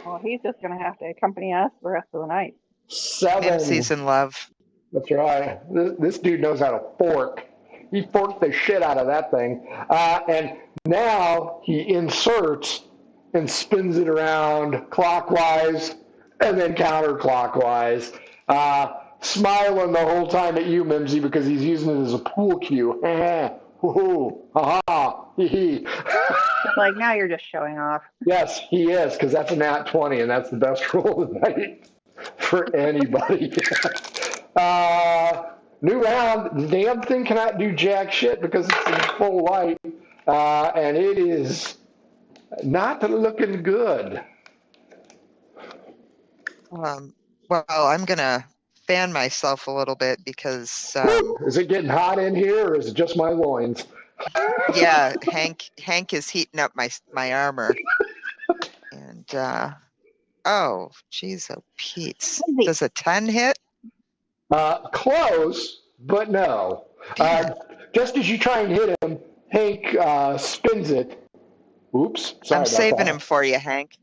Well, he's just going to have to accompany us the rest of the night. 7. Mimsy's in love. That's right. This dude knows how to fork. He forked the shit out of that thing. And now he inserts and spins it around clockwise and then counterclockwise, smiling the whole time at you, Mimsy, because he's using it as a pool cue. Like, now you're just showing off. Yes, he is, because that's a nat 20, and that's the best roll of the night for anybody. New round. The damn thing cannot do jack shit because it's in full light. and it is not looking good. Well, I'm gonna fan myself a little bit because, Is it getting hot in here, or is it just my loins? yeah, Hank is heating up my armor, and oh, geez, oh Pete's. Lindsay, Does a 10 hit? Close, but no. Damn it! Just as you try and hit him, Hank spins it. Oops, sorry I'm about saving him that. for you, Hank.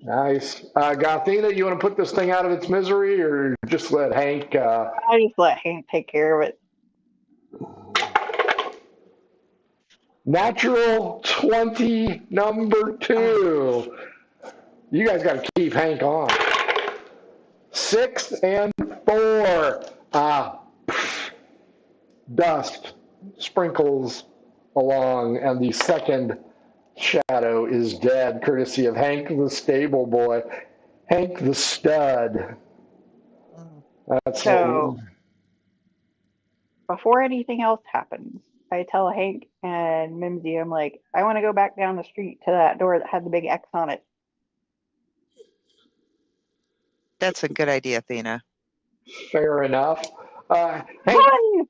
Nice. Gothina, you want to put this thing out of its misery, or just let Hank? I just let Hank take care of it. Natural 20, number Oh, 2. You guys got to keep Hank on. 6 and 4. Dust sprinkles along, and the second shadow is dead, courtesy of Hank the stable boy. Hank the stud. mm. That's So before anything else happens, I tell Hank and Mimsy, I'm like, I want to go back down the street to that door that had the big X on it. That's a good idea, Athena. fair enough. Hank, Run!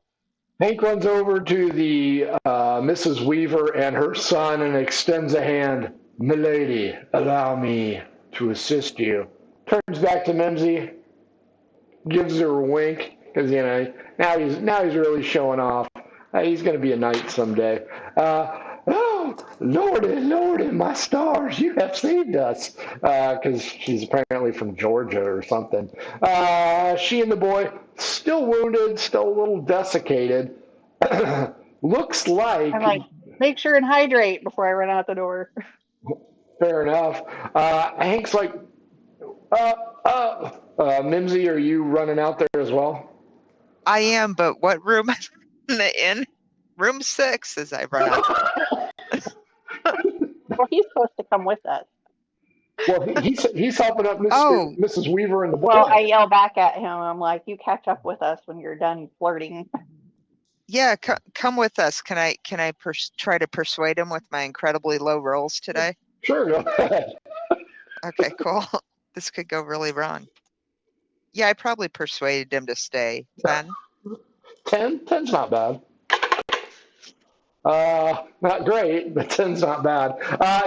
Hank runs over to the Mrs. Weaver and her son and extends a hand. Milady, allow me to assist you. Turns back to Mimsy, gives her a wink because now he's really showing off. He's going to be a knight someday. Oh, Lordy, Lordy, my stars, you have saved us. Because she's apparently from Georgia or something. She and the boy, still wounded, still a little desiccated. Looks like, I'm like, make sure and hydrate before I run out the door. fair enough. Hank's like, Mimsy, are you running out there as well? I am, but what room in the inn? Room 6 as I run out. Well, he's supposed to come with us. Well, he's helping up Oh, Mrs. Weaver and the boy. Well, I yell back at him. I'm like, you catch up with us when you're done flirting. yeah, come with us. Can I try to persuade him with my incredibly low rolls today? Sure, go ahead. Okay, cool. This could go really wrong. Yeah, I probably persuaded him to stay. 10. 10? 10's not bad. Not great, but 10's not bad.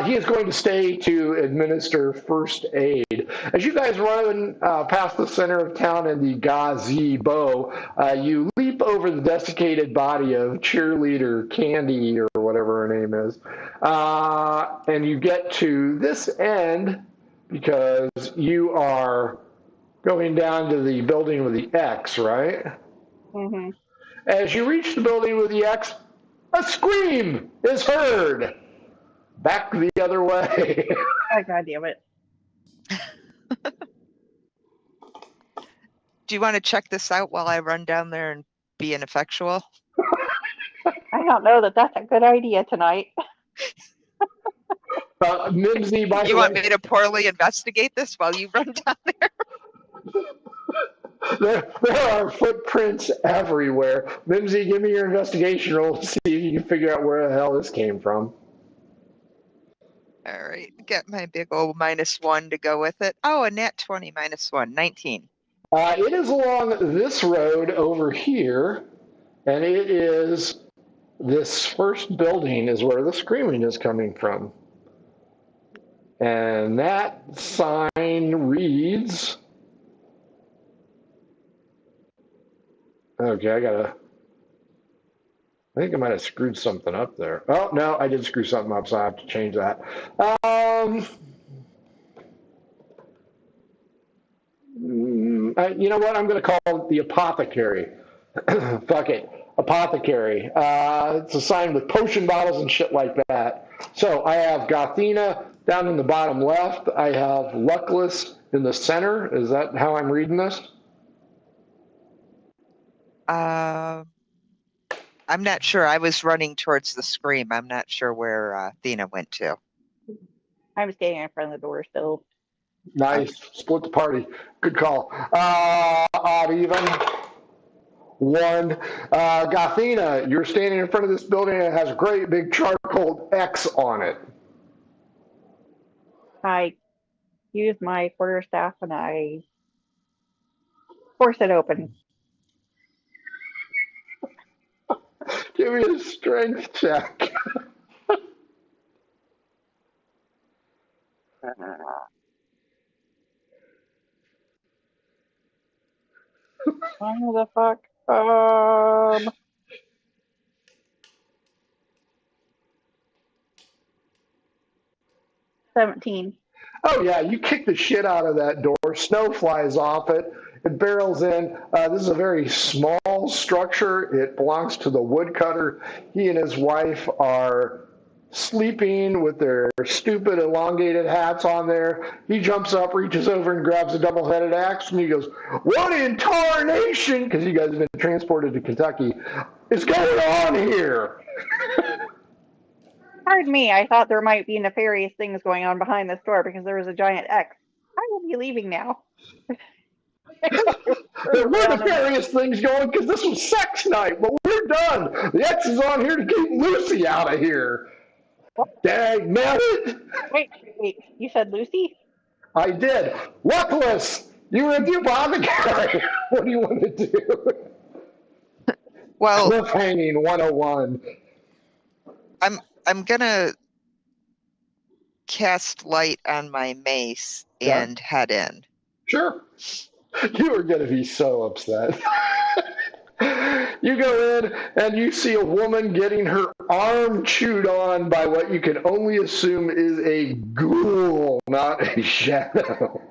He is going to stay to administer first aid. As you guys run past the center of town in the gazebo, you leap over the desiccated body of cheerleader Candy, or whatever her name is, and you get to this end because you are going down to the building with the X, right? Mm-hmm. As you reach the building with the X, a scream is heard. Back the other way. Oh, God damn it. Do you want to check this out while I run down there and be ineffectual? I don't know that that's a good idea tonight. Mimsy, by the You want way, me to poorly investigate this while you run down there? there are footprints everywhere. Mimsy, give me your investigation roll to see if you can figure out where the hell this came from. All right, get my big old -1 to go with it. Oh, a nat 20 -1, 19. It is along this road over here, and it is this first building is where the screaming is coming from. And that sign reads... Okay, I think I might have screwed something up there. Oh, no, I did screw something up, so I have to change that. You know what? I'm going to call it the apothecary. Fuck it. Apothecary. It's a sign with potion bottles and shit like that. So I have Gothina down in the bottom left. I have Luckless in the center. Is that how I'm reading this? I'm not sure. I was running towards the scream. I'm not sure where Athena went to. I'm standing in front of the door still. Nice. Split the party. Good call. Odd even. 1. Gothina, you're standing in front of this building and it has great big charcoal called X on it. I use my quarterstaff and I force it open. Give me a strength check. What the fuck? 17. Oh yeah, you kick the shit out of that door. Snow flies off it. It barrels in. This is a very small structure. It belongs to the woodcutter. He and his wife are sleeping with their stupid elongated hats on there. He jumps up, reaches over, and grabs a double-headed axe, and he goes, "What in tarnation?" Because you guys have been transported to Kentucky. Is going on here? Pardon me, I thought there might be nefarious things going on behind this door because there was a giant X. I will be leaving now. There were nefarious things going because this was sex night, but we're done. The X is on here to keep Lucy out of here. Dang, man it. Wait, you said Lucy? I did. Luckless, you were the apothecary. What do you want to do? Well, Cliffhanging 101. I'm gonna cast light on my mace and head in. Sure. You are going to be so upset. You go in and you see a woman getting her arm chewed on by what you can only assume is a ghoul, not a shadow.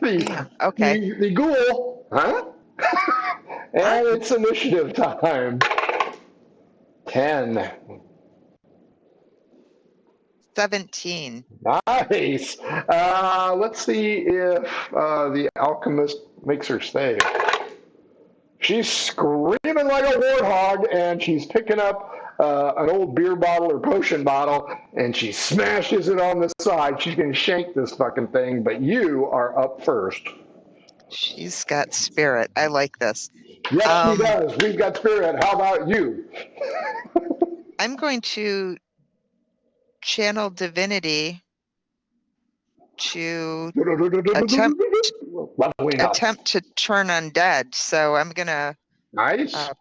Okay. The ghoul, huh? And it's initiative time. 10. 17. Nice. Let's see if the alchemist makes her save. She's screaming like a warthog, and she's picking up an old beer bottle or potion bottle, and she smashes it on the side. She's going to shank this fucking thing, but you are up first. She's got spirit. I like this. Yes, she does. We've got spirit. How about you? I'm going to channel divinity to attempt to turn undead. So I'm going to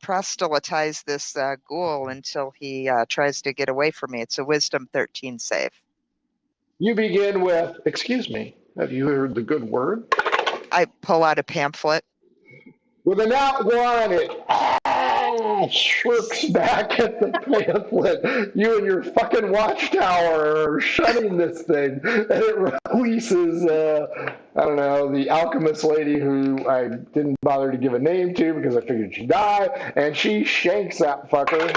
proselytize this ghoul until he tries to get away from me. It's a wisdom 13 save. You begin with, excuse me, have you heard the good word? I pull out a pamphlet. With a nat 1, it shirks back at the pamphlet. You and your fucking watchtower are shutting this thing. And it releases, I don't know, the alchemist lady who I didn't bother to give a name to because I figured she'd die. And she shanks that fucker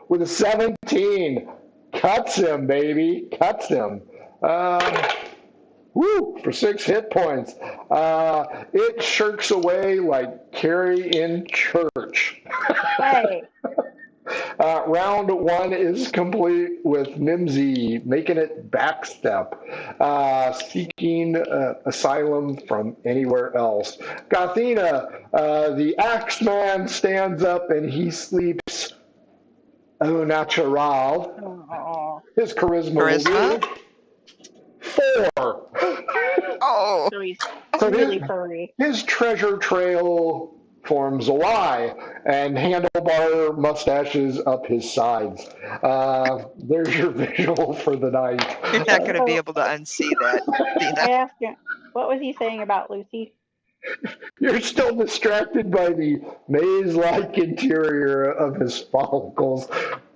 with a 17. Cuts him, baby. Cuts him. Woo! For 6 hit points. It shirks away like Carrie in church. Hey. Round 1 is complete with Mimsy making it backstep, seeking asylum from anywhere else. Gothina, the axe man, stands up and he sleeps au natural. Oh. His charisma? 4. Oh. So he's really furry. His treasure trail forms a Y, and handlebar mustaches up his sides. There's your visual for the night. You're not going to be able to unsee that. I asked him, what was he saying about Lucy? You're still distracted by the maze-like interior of his follicles,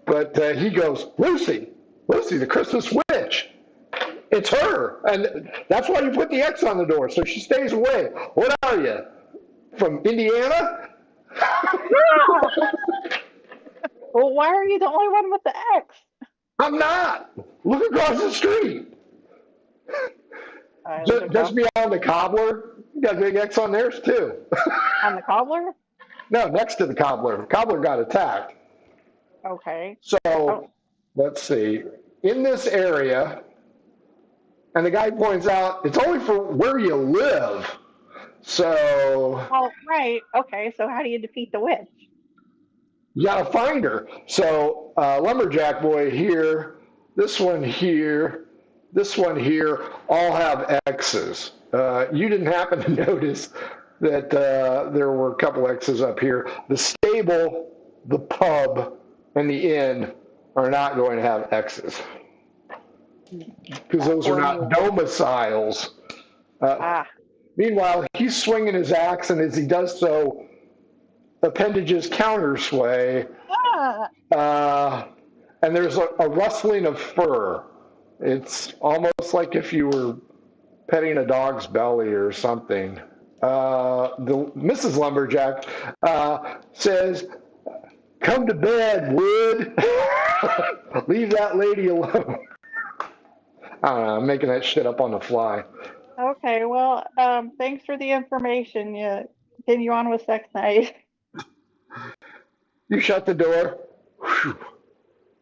but he goes, Lucy, the Christmas witch. It's her, and that's why you put the X on the door, so she stays away. What are you, from Indiana? Well, why are you the only one with the X? I'm not. Look across the street. Just beyond the cobbler. You got a big X on theirs, too. On the cobbler? No, next to the cobbler. The cobbler got attacked. Okay. So, let's see. In this area... And the guy points out, it's only for where you live. So... Oh, right. Okay, so how do you defeat the witch? You gotta find her. So lumberjack boy here, this one here, this one here, all have X's. You didn't happen to notice that there were a couple X's up here. The stable, the pub, and the inn are not going to have X's because those are not domiciles. Ah, Meanwhile, he's swinging his axe, and as he does so, appendages countersway, ah. and there's a rustling of fur. It's almost like if you were petting a dog's belly or something. The Mrs. Lumberjack says, "Come to bed, Wood. Leave that lady alone." I don't know. I'm making that shit up on the fly. Okay, well, thanks for the information. Yeah, continue on with sex night. You shut the door. Whew.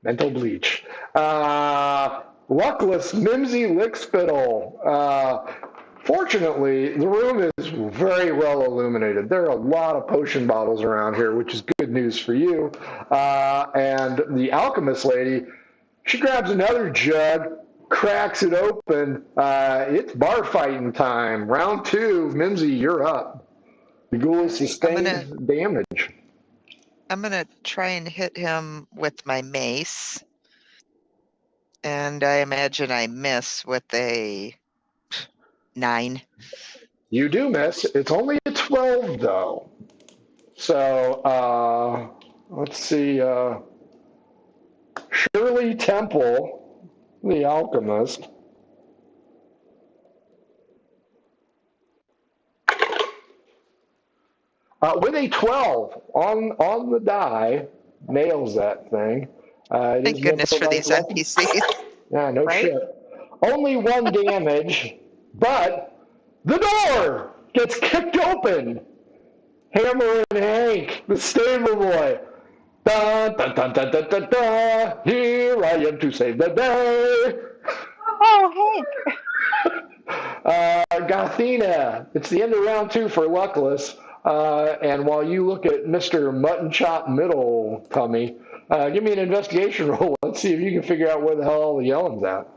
Mental bleach. Luckless Mimsy Lickspittle. Fortunately, the room is very well illuminated. There are a lot of potion bottles around here, which is good news for you. And the alchemist lady, she grabs another jug, cracks it open. It's bar fighting time. Round 2, Mimsy, you're up. The ghoul sustained damage. I'm gonna try and hit him with my mace. And I imagine I miss with a 9. You do miss. It's only a 12, though. So, let's see. Shirley Temple, the alchemist. With a 12 on the die, nails that thing. Thank goodness for these NPCs. Yeah, no Right? shit. Only 1 damage, but the door gets kicked open. Hammer and Hank, the stable boy. Dun, dun, dun, dun, dun, dun, dun. Here I am to save the day. Oh, Hank. Gothina, it's the end of round 2 for Luckless. And while you look at Mr. Mutton Chop Middle Tummy, give me an investigation roll. Let's see if you can figure out where the hell all the yelling's at.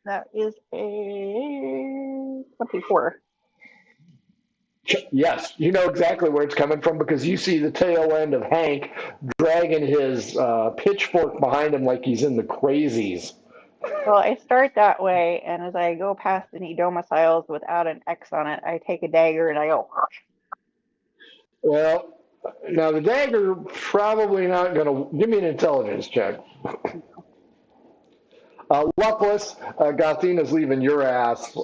That is a 24. Yes, you know exactly where it's coming from because you see the tail end of Hank dragging his pitchfork behind him like he's in the crazies. Well, I start that way, and as I go past any domiciles without an X on it, I take a dagger and I go. Well, now the dagger probably not going to give me an intelligence check. Luckless, Gothina's leaving your ass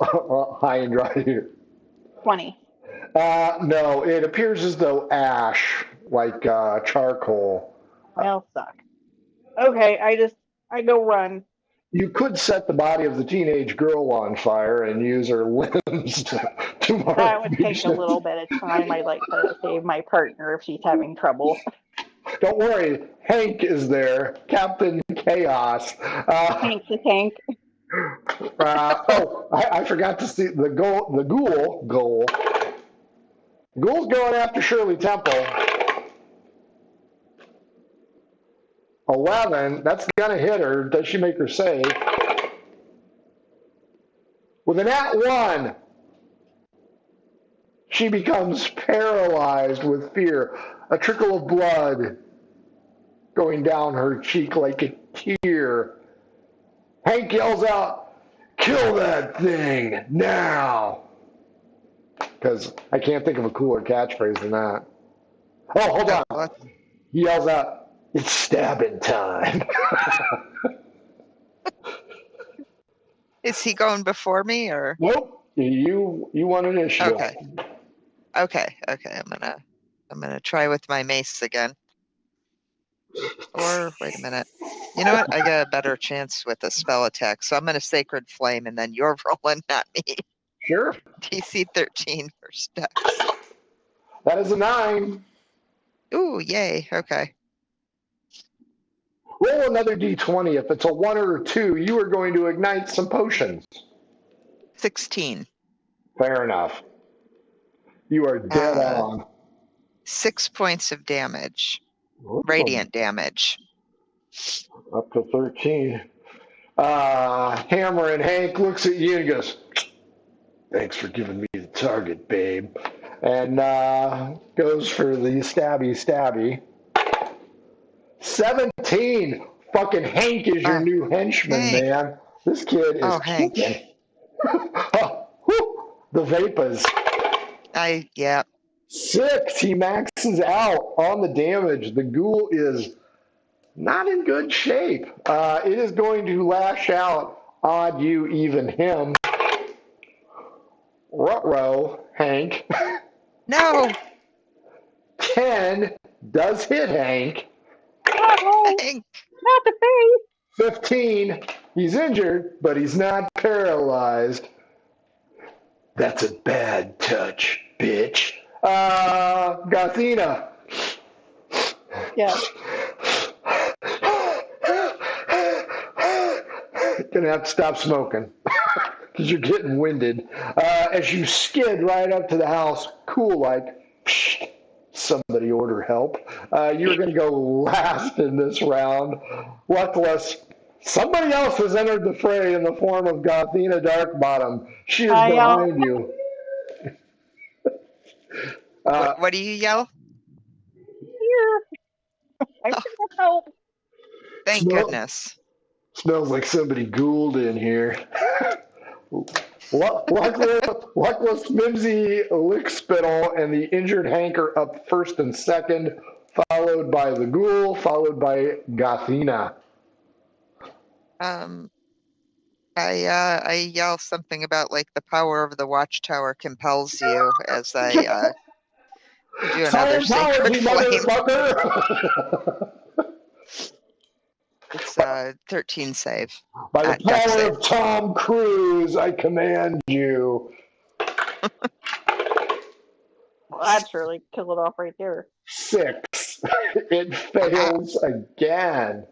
high and dry here. 20. No, it appears as though ash, like charcoal. Well, suck. Okay, I go run. You could set the body of the teenage girl on fire and use her limbs to mark. That would take a little bit of time. I'd like to save my partner if she's having trouble. Don't worry, Hank is there, Captain Chaos. Hank's a tank. I forgot to see the ghoul. Ghoul's going after Shirley Temple. 11, that's gonna hit her. Does she make her save? With an @1, she becomes paralyzed with fear. A trickle of blood going down her cheek like a tear. Hank yells out, "Kill that thing now!" Because I can't think of a cooler catchphrase than that. Oh, hold on. He yells out, "It's stabbing time." Is he going before me or? Nope. You want an issue. Okay. I'm gonna try with my mace again. Or wait a minute. You know what? I got a better chance with a spell attack, so I'm gonna Sacred Flame, and then you're rolling, not me. Sure. DC 13 for steps. That is a 9. Ooh, yay. Okay. Roll another d20. If it's a 1 or a 2, you are going to ignite some potions. 16. Fair enough. You are dead on. 6 points of damage. Whoa. Radiant damage. Up to 13. Hammer and Hank looks at you and goes, "Thanks for giving me the target, babe." And goes for the stabby. 17. Fucking Hank is your new henchman, Hank. man. This kid is Hank. kicking. The vapors. Yeah. 6. He maxes out on the damage. The ghoul is not in good shape. It is going to lash out, odd you, even him. Ruh-roh, Hank. No. 10 does hit Hank. Hank. Not the face. 15, he's injured, but he's not paralyzed. That's a bad touch, bitch. Gothina. Yeah. Gonna have to stop smoking because you're getting winded. As you skid right up to the house, cool like, somebody order help. You're gonna go last in this round. Luckless. Somebody else has entered the fray in the form of Gothina Darkbottom. She is behind you. What do you yell? Here. I should help. Thank goodness. Smells like somebody ghouled in here. Luckless, Mimsy, Lickspittle, and the injured Hank are up first and second, followed by the ghoul, followed by Gothina. I yell something about like the power of the watchtower compels you as I do another sacred flame. It's 13 save. By the power of Tom Cruise, I command you. Well, that's really kill it off right there. 6. It fails again.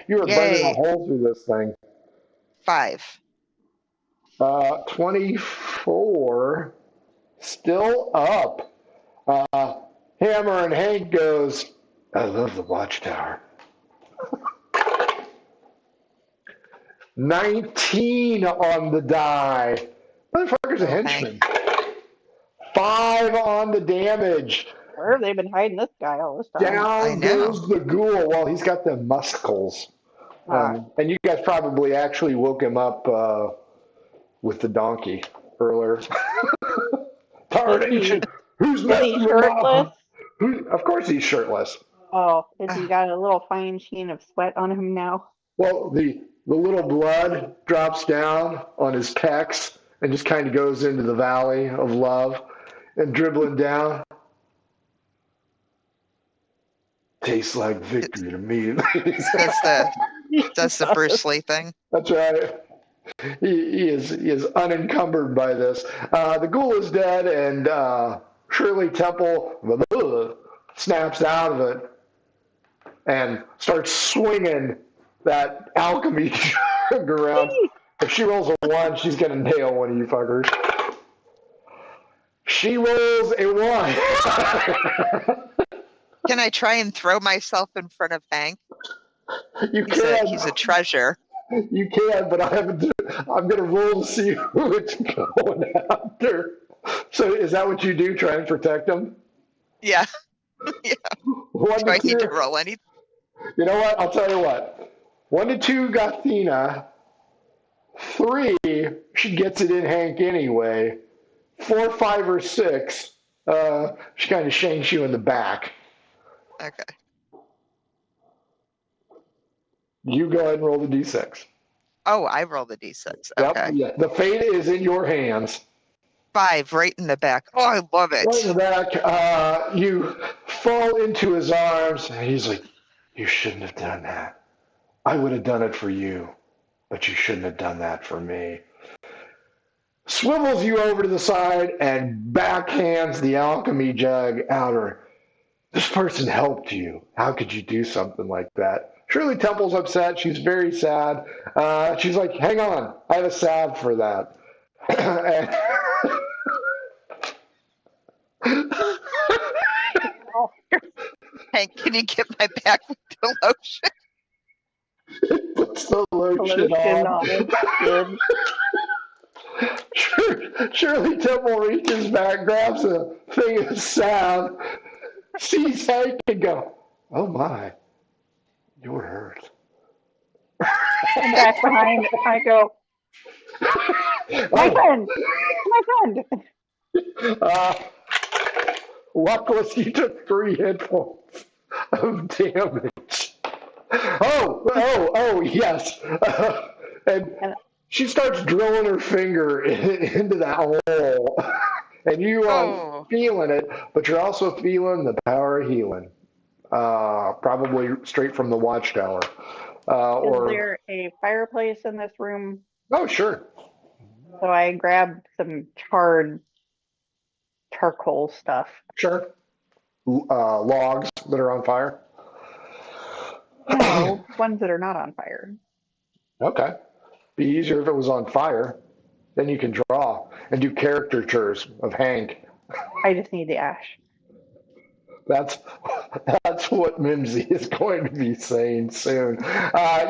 You are burning a hole through this thing. 5. 24. Still up. Hammer and Hank goes, "I love the watchtower." 19 on the die. Motherfucker's a henchman. 5 on the damage. Where have they been hiding this guy all this time? Down goes the ghoul. Well, he's got the muscles. And you guys probably actually woke him up with the donkey earlier. Tarnation. Who's messing with shirtless? Of course he's shirtless. Oh, has he got a little fine sheen of sweat on him now? Well, the little blood drops down on his pecs and just kind of goes into the valley of love and dribbling down. Tastes like victory to me. That's the Bruce Lee thing. That's right. He is unencumbered by this. The ghoul is dead, and Shirley Temple snaps out of it and starts swinging that alchemy jug around. If she rolls a 1, she's going to nail one of you fuckers. She rolls a 1. Can I try and throw myself in front of Hank? You can. He's a treasure. You can, but I'm going to roll to see who it's going after. So is that what you do, try and protect him? Yeah. Yeah. Do I need to roll anything? You know what? I'll tell you what. 1 to 2, Gothina. 3, she gets it in Hank anyway. 4, 5, or 6, she kind of shanks you in the back. Okay. You go ahead and roll the d6. Oh, I roll the d6. Okay. Yep, yeah. The fate is in your hands. 5, right in the back. Oh, I love it. Right in the back, you fall into his arms, and he's like, "You shouldn't have done that. I would have done it for you, but you shouldn't have done that for me." Swivels you over to the side and backhands the alchemy jug out her. "This person helped you. How could you do something like that?" Shirley Temple's upset. She's very sad. She's like, "Hang on. I have a salve for that." Oh, Hank, can you get my back with the lotion? Puts the lotion lotion on. on his skin. Shirley Temple reaches back, grabs a thing of salve, sees Hank, and go, "Oh my, you're hurt." I'm back behind. I go, my Oh, friend, my friend. uh, luckily you took 3 hit points of damage. Oh, yes. And And she starts drilling her finger into that hole. And you are Oh, feeling it, but you're also feeling the power of healing. Probably straight from the watchtower. is Or, there a fireplace in this room? oh, sure. So I grabbed some charred charcoal stuff. Sure. Logs that are on fire. No, ones that are not on fire. Okay. Be easier if it was on fire. Then you can draw and do caricatures of Hank. I just need the ash. That's that's what Mimsy is going to be saying soon.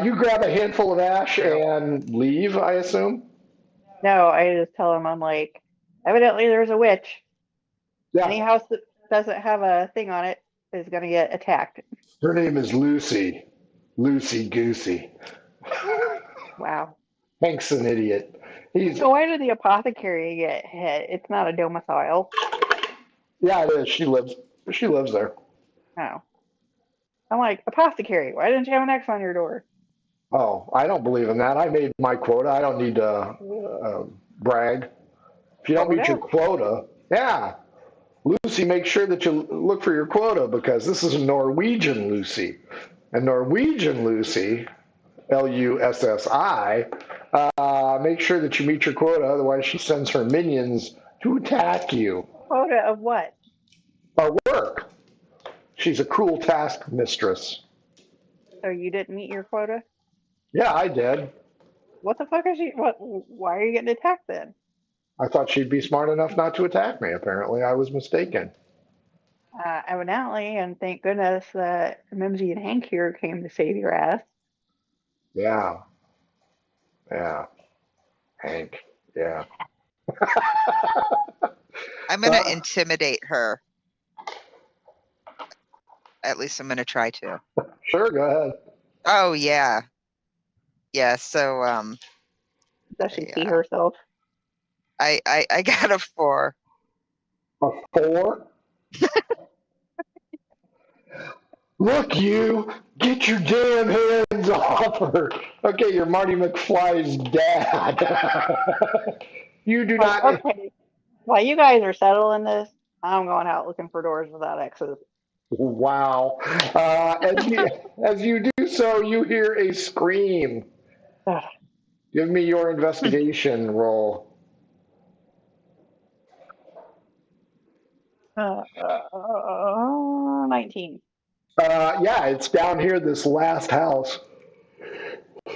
You grab a handful of ash true. and leave, I assume. No, I just tell him I'm like, evidently there's a witch. Any Yeah. house that doesn't have a thing on it is going to get attacked. Her name is Lucy. Lucy Goosey. Wow. Hank's an idiot. He's So why did the apothecary get hit? It's not a domicile. Yeah, it is. She lives there. Oh. I'm like, apothecary, why didn't you have an X on your door? Oh, I don't believe in that. I made my quota. I don't need to brag. If you don't meet your Quota? quota, yeah, Lucy, make sure that you look for your quota because this is a Norwegian Lucy. And Norwegian Lucy, Lussi, make sure that you meet your quota, otherwise she sends her minions to attack you. Quota of what? Or work. She's a cruel task mistress. So you didn't meet your quota? Yeah, I did. What the fuck is she? What? Why are you getting attacked then? I thought she'd be smart enough not to attack me. Apparently, I was mistaken. Evidently, and thank goodness that Mimsy and Hank here came to save your ass. Yeah, yeah, Hank. Yeah. I'm gonna intimidate her. At least I'm gonna try to. Sure, go ahead. Oh yeah. Yeah, so Does she see yeah. herself? I got a 4. A 4? Look, you! Get your damn hands off her! Okay, you're Marty McFly's dad. You do Like, not. okay, while you guys are settling this, I'm going out looking for doors without X's. Wow. As you do so, you hear a scream. Ugh. Give me your investigation roll. 19. Yeah, it's down here, this last house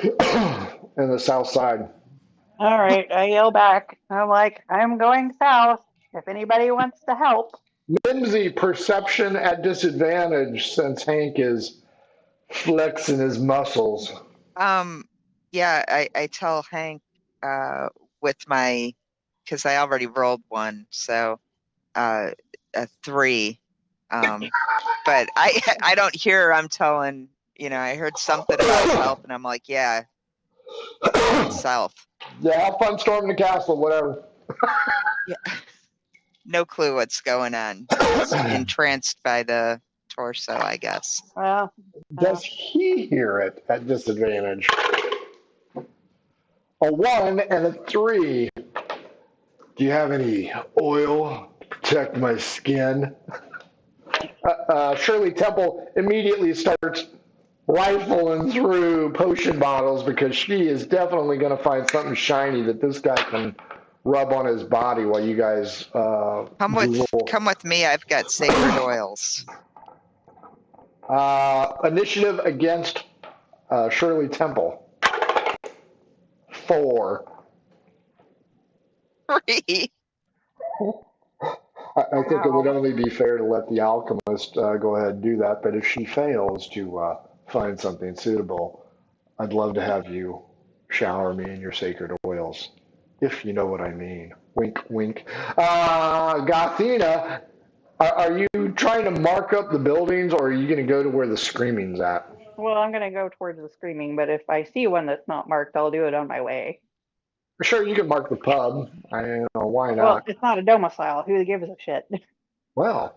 in the south side. All right, I yell back. I'm like, I'm going south. If anybody wants to help. Mimsy, perception at disadvantage since Hank is flexing his muscles. Yeah, I tell Hank with my, because I already rolled one, so a 3. But I don't hear her. I'm telling, I heard something about self, and I'm like, yeah, it's self. Yeah, have fun storming the castle, whatever. Yeah, no clue what's going on. Just entranced by the torso, I guess. Well, Does he hear it at disadvantage? A 1 and a 3. Do you have any oil to protect my skin? Shirley Temple immediately starts rifling through potion bottles because she is definitely going to find something shiny that this guy can rub on his body while you guys Come with me. I've got sacred oils. Initiative against Shirley Temple. 4. 3. I think it would Wow. only be fair to let the alchemist go ahead and do that, but if she fails to find something suitable, I'd love to have you shower me in your sacred oils, if you know what I mean. Wink, wink. Gothina, are you trying to mark up the buildings, or are you going to go to where the screaming's at? Well, I'm gonna go towards the screaming, but if I see one that's not marked, I'll do it on my way. Sure, you can mark the pub. I don't know why Well, not. it's not a domicile. Who gives a shit? Well,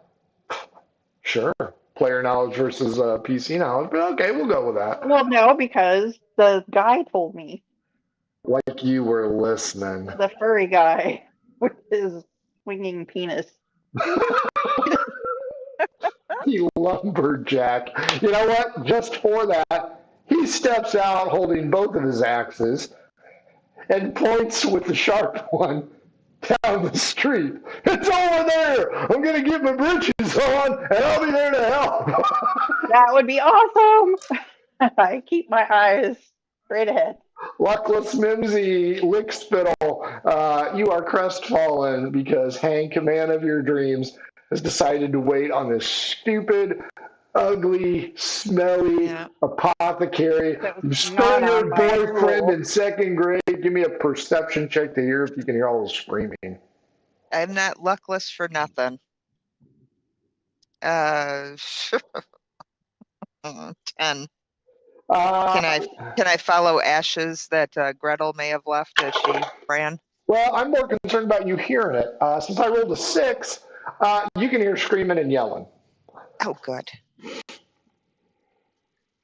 sure. Player knowledge versus PC knowledge, but okay, we'll go with that. Well, no, because the guy told me, Like you were listening. the furry guy with his swinging penis. You lumberjack. You know what? Just for that, he steps out holding both of his axes and points with the sharp one down the street. It's over there. I'm going to get my britches on and I'll be there to help. That would be awesome. I keep my eyes straight ahead. Luckless Mimsy Lickspittle, you are crestfallen because Hank, man of your dreams, has decided to wait on this stupid, ugly, smelly Yeah. apothecary That who was stole not your on my boyfriend rule. in second grade. Give me a perception check to hear if you can hear all the screaming. I'm not luckless for nothing. 10. Can Uh, I follow ashes that Gretel may have left as she ran? well, I'm more concerned about you hearing it. Since I rolled a 6, you can hear screaming and yelling. Oh, good.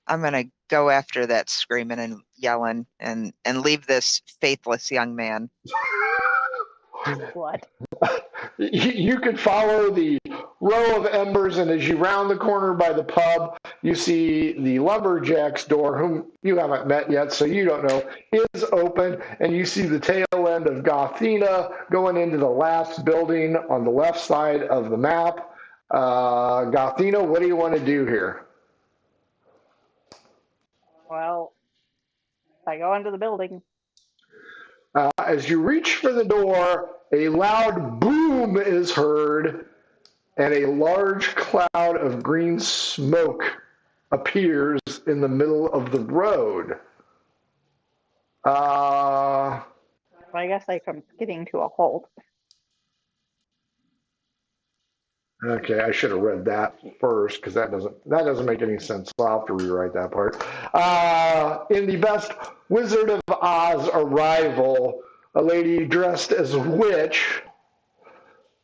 I'm gonna go after that screaming and yelling and leave this faithless young man. What? You could follow the row of embers, and as you round the corner by the pub, you see the lumberjack's door, whom you haven't met yet, so you don't know, is open, and you see the tail end of Gothina going into the last building on the left side of the map. Gothina, what do you want to do here? Well, I go into the building. As you reach for the door, a loud boom is heard, and a large cloud of green smoke appears in the middle of the road. I guess I come skidding to a halt. Okay, I should have read that first because that doesn't make any sense. So I'll have to rewrite that part. In the best Wizard of Oz arrival, a lady dressed as a witch,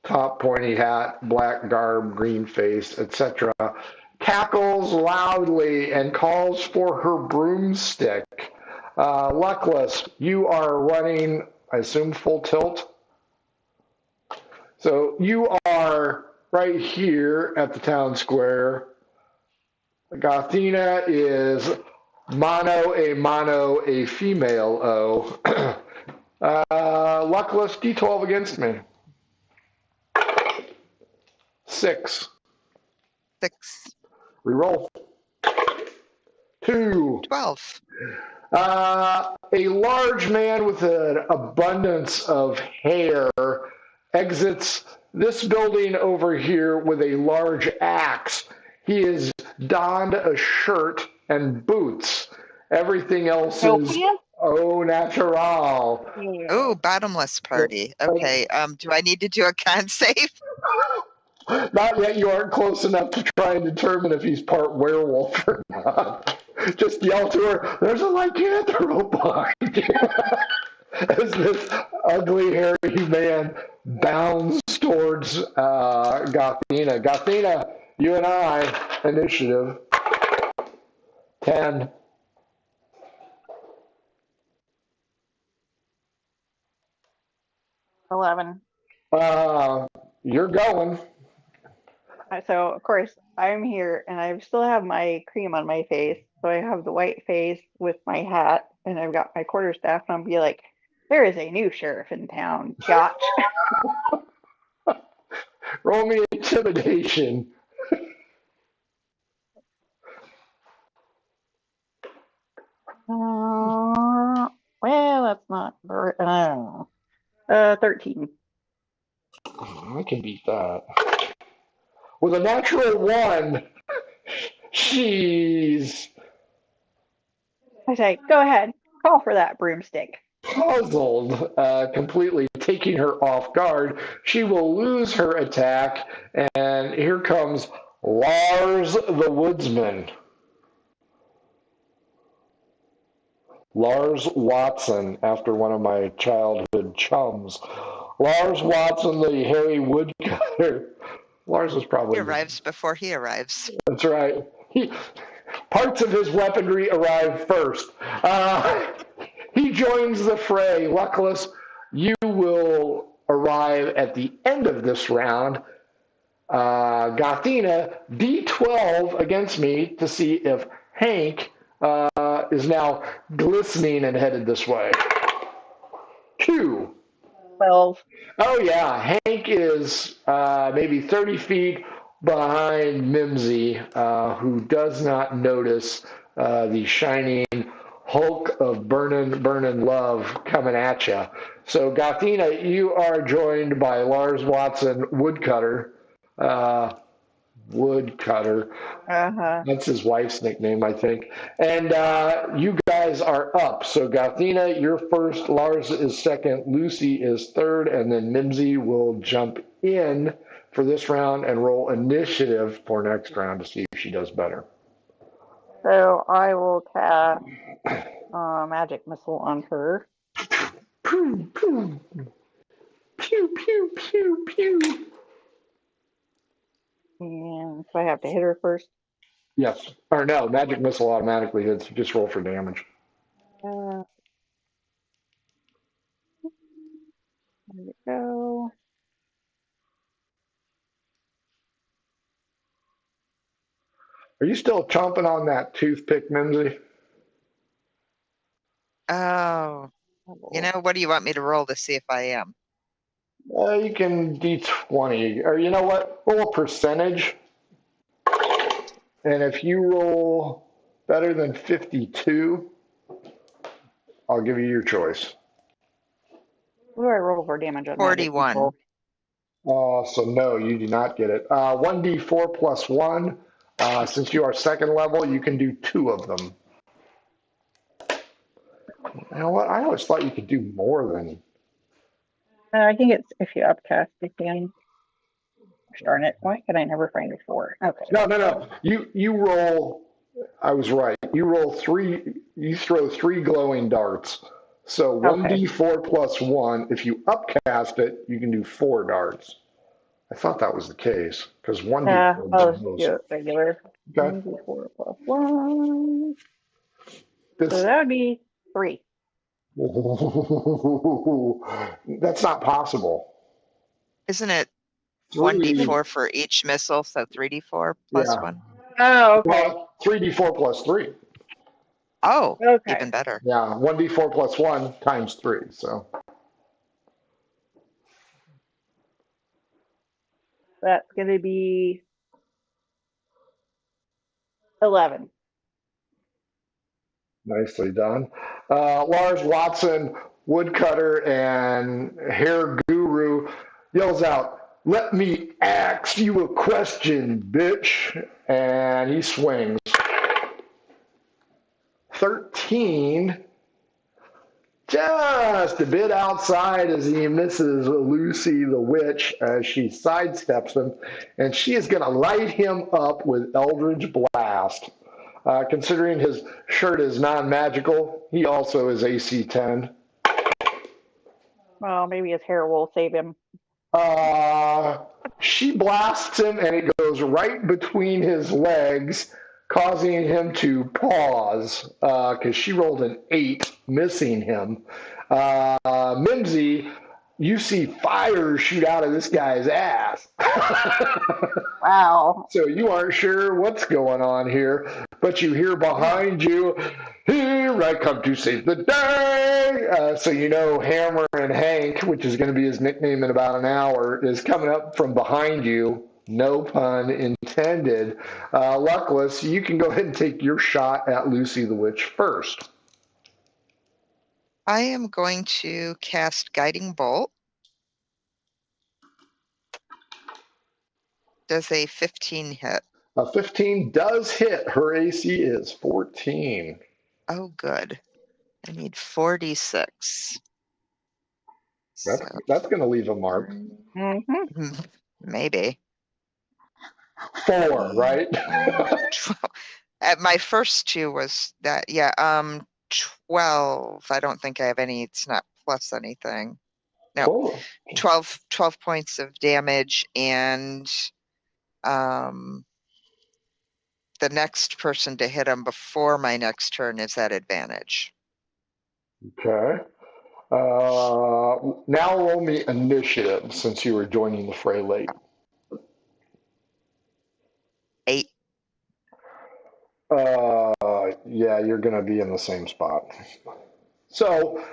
top pointy hat, black garb, green face, etc., cackles loudly and calls for her broomstick. Luckless, you are running, I assume, full tilt. So you are right here at the town square. Gothina is mano a female O. Luckless, D12 against me. 6. 6. Reroll. 2. 12. A large man with an abundance of hair exits this building over here with a large axe. He has donned a shirt and boots. Everything else No is pants? au natural. Oh, bottomless party. Okay. Do I need to do a con save? Not yet. You aren't close enough to try and determine if he's part werewolf or not. Just yell to her, "There's a lycanthrope behind you." As this ugly, hairy man bounds towards Gothina. Gothina, you and I, initiative. 10. 11. You're going. So, of course, I'm here and I still have my cream on my face. So I have the white face with my hat and I've got my quarterstaff and I'll be like, there is a new sheriff in town. Gotch. Roll me intimidation. Well, that's not, I don't know. 13. I can beat that. With a natural 1, she's I say, go ahead, call for that broomstick. puzzled, completely taking her off guard. She will lose her attack, and here comes Lars the Woodsman. Lars Watson, after one of my childhood chums. Lars Watson, the hairy woodcutter. Lars was probably... He arrives before he arrives. That's right. Parts of his weaponry arrive first. He joins the fray. Luckless, you will arrive at the end of this round. Gothina, D12 against me to see if Hank is now glistening and headed this way. 2. 12. Oh, yeah. Hank is maybe 30 feet behind Mimsy, who does not notice the shining hulk of burning love coming at you. So, Gothina, you are joined by Lars Watson, Woodcutter. Woodcutter. Uh-huh. That's his wife's nickname, I think. And you guys are up. So, Gothina, you're first. Lars is second. Lucy is third. And then Mimsy will jump in for this round and roll initiative for next round to see if she does better. So I will cast magic missile on her. Pew, pew. Pew, pew, pew, pew. And so I have to hit her first. Yes. Or no, magic missile automatically hits. Just roll for damage. There we go. Are you still chomping on that toothpick, Mimsy? Oh. You know, what do you want me to roll to see if I am? You can D20. Or you know what? Roll a percentage. And if you roll better than 52, I'll give you your choice. What do I roll for damage on 41. magic missile? So no, you do not get it. 1d4 plus 1. Since you are second level, you can do 2 of them. You know what? I always thought you could do more than... I think it's if you upcast it again. Darn it. Why can I never find a 4? Okay. No. You roll... I was right. You roll 3... You throw 3 glowing darts. So 1d4 plus 1. If you upcast it, you can do 4 darts. I thought that was the case, because 1d4 I'll blows. do it regular. Okay. 1d4 plus 1. So that would be 3. That's not possible. Isn't it 3, 1d4 for each missile, so 3d4 plus Yeah. 1? Oh, okay. Well, 3d4 plus 3. Oh, Okay. even better. Yeah, 1d4 plus 1 times 3. So That's going to be 11. nicely done. Lars Watson, woodcutter and hair guru, yells out, "Let me ask you a question, bitch." And he swings. 13, just a bit outside as he misses Lucy the witch as she sidesteps him, and she is going to light him up with Eldritch Blast. Considering his shirt is non-magical, he also is AC 10. Well, maybe his hair will save him. She blasts him, and it goes right between his legs, causing him to pause because she rolled an 8, missing him. Mimsy, you see fire shoot out of this guy's ass. Wow. So you aren't sure what's going on here, but you hear behind you, "Here I come to save the day." So you know Hammer and Hank, which is going to be his nickname in about an hour, is coming up from behind you. No pun intended. Luckless, you can go ahead and take your shot at Lucy the Witch first. I am going to cast Guiding Bolt. Does a 15 hit? A 15 does hit. Her AC is 14. Oh, good. I need 46. So, That's going to leave a mark. maybe. 4, right? 12. At my first two was that, yeah, 12. I don't think I have any, it's not plus anything. No, Cool. 12 points of damage, and the next person to hit him before my next turn is at advantage. Okay. Now roll me initiative since you were joining the fray late. 8. Yeah, you're going to be in the same spot. So,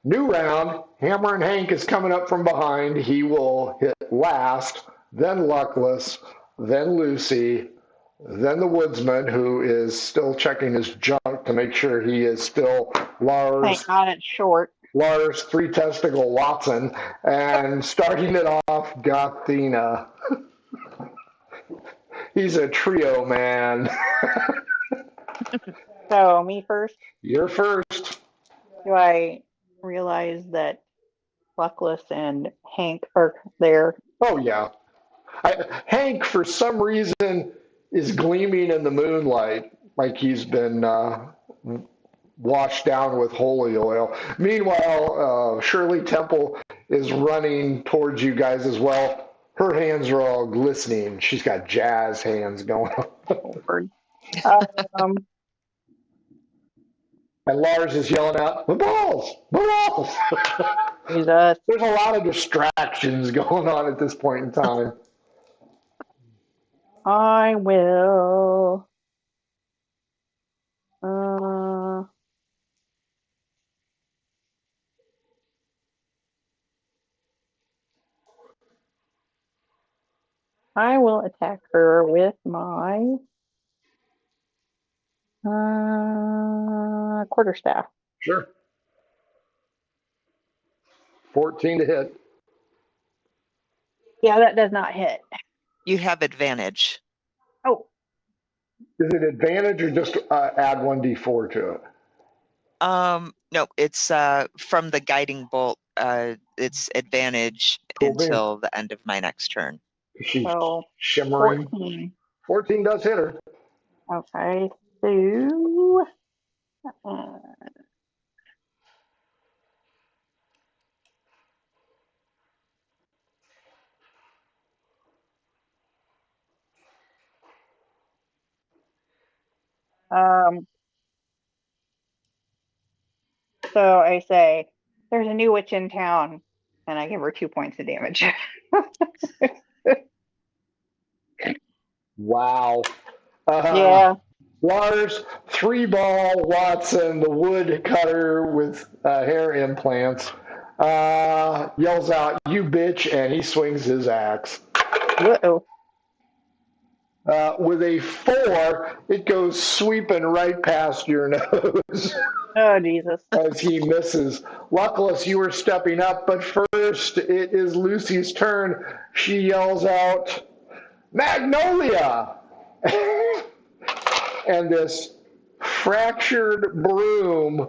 new round. Hammer and Hank is coming up from behind. He will hit last, then Luckless, then Lucy, then the Woodsman, who is still checking his junk to make sure he is still Lars. Thank God it's short. Lars, Three Testicle Watson, and starting it off, Gothina. He's a trio man. So, me first. You're first. Do I realize that Luckless and Hank are there? Oh, yeah. Hank, for some reason, is gleaming in the moonlight like he's been washed down with holy oil. Meanwhile, Shirley Temple is running towards you guys as well. Her hands are all glistening. She's got jazz hands going on. Um, And Lars is yelling out, the balls! The balls! Jesus. There's a lot of distractions going on at this point in time. I will. I will attack her with my quarterstaff. Sure. 14 to hit. Yeah, that does not hit. You have advantage. Oh, Is it advantage or just add 1d4 to it? No, it's from the guiding bolt. It's advantage Cool until the end of my next turn. She's so shimmering. 14. 14 does hit her. Okay, so um, so I say, there's a new witch in town, and I give her 2 points of damage. Wow. Yeah. Lars, 3-ball Watson, the woodcutter with hair implants, yells out, you bitch, and he swings his axe. Uh-oh. With a 4, it goes sweeping right past your nose Oh, Jesus. as he misses. Luckless, you were stepping up, but first it is Lucy's turn. She yells out, Magnolia! And this fractured broom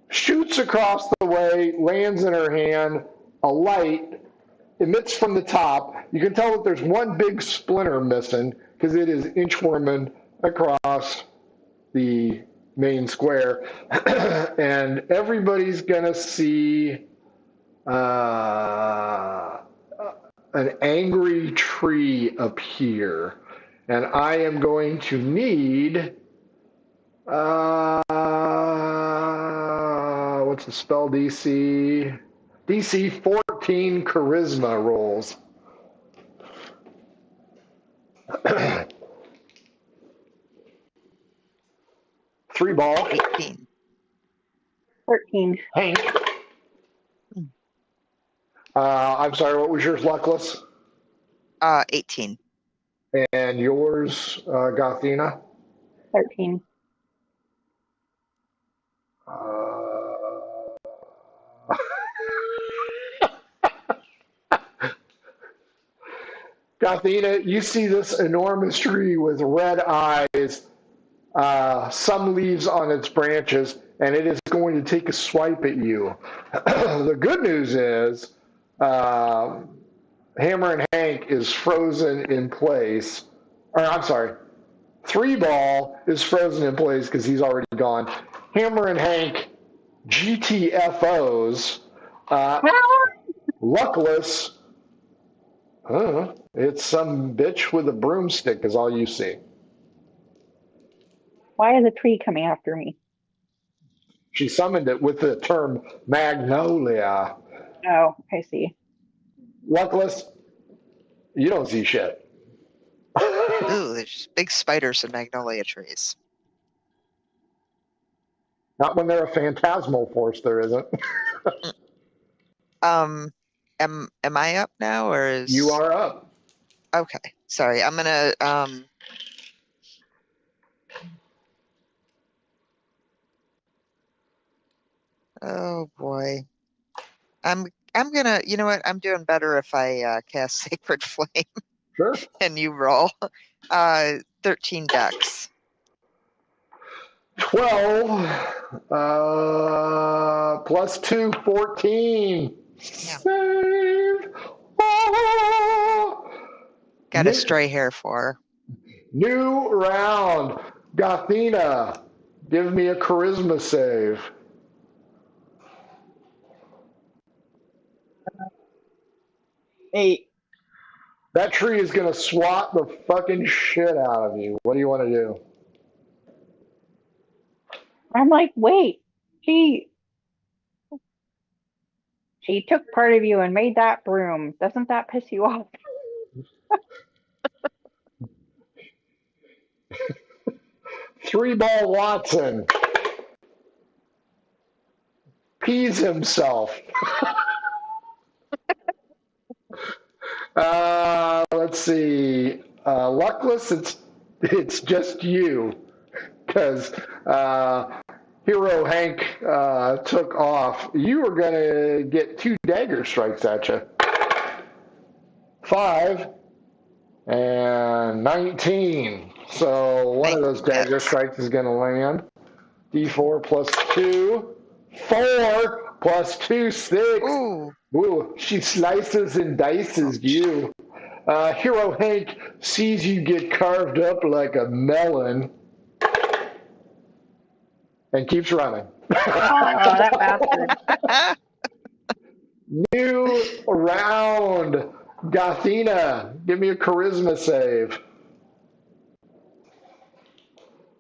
shoots across the way, lands in her hand, a light emits from the top. You can tell that there's one big splinter missing because it is inchworming across the main square. And everybody's going to see an angry tree appear. And I am going to need, what's the spell DC? DC 14 charisma rolls. 3-ball. 18. 13. Hank. I'm sorry, what was yours, Luckless? 18. And yours, Gothina? 13. Gothina, you see this enormous tree with red eyes, some leaves on its branches, and it is going to take a swipe at you. The good news is Hammer and Hank is frozen in place. Or, I'm sorry, Three Ball is frozen in place because he's already gone. Hammer and Hank, GTFOs. Luckless, it's some bitch with a broomstick is all you see. Why is a tree coming after me? She summoned it with the term magnolia. Oh, I see. Luckless, you don't see shit. Ooh, there's big spiders in magnolia trees. Not when they're a phantasmal force, there isn't. Am I up now, or is You are up. okay? Sorry, I'm gonna Oh boy, I'm gonna. You know what? I'm doing better if I cast Sacred Flame Sure. and you roll. 13 decks. 12 plus 2, 14. Yeah. Save. Oh! Got a stray hair for her. New round. Gothina, give me a charisma save. Eight. That tree is going to swat the fucking shit out of you. What do you want to do? I'm like, wait, she took part of you and made that broom. Doesn't that piss you off? Three Ball Watson pees himself. Let's see. Luckless, it's just you because Hero Hank took off. You were gonna get 2 dagger strikes at you. 5 and 19. So one of those dagger strikes is gonna land. D4 plus 2. 4 plus 2, 6. Ooh. Ooh, she slices and dices you. Hero Hank sees you get carved up like a melon and keeps running. Oh, that bastard. New round. Gothina, give me a charisma save.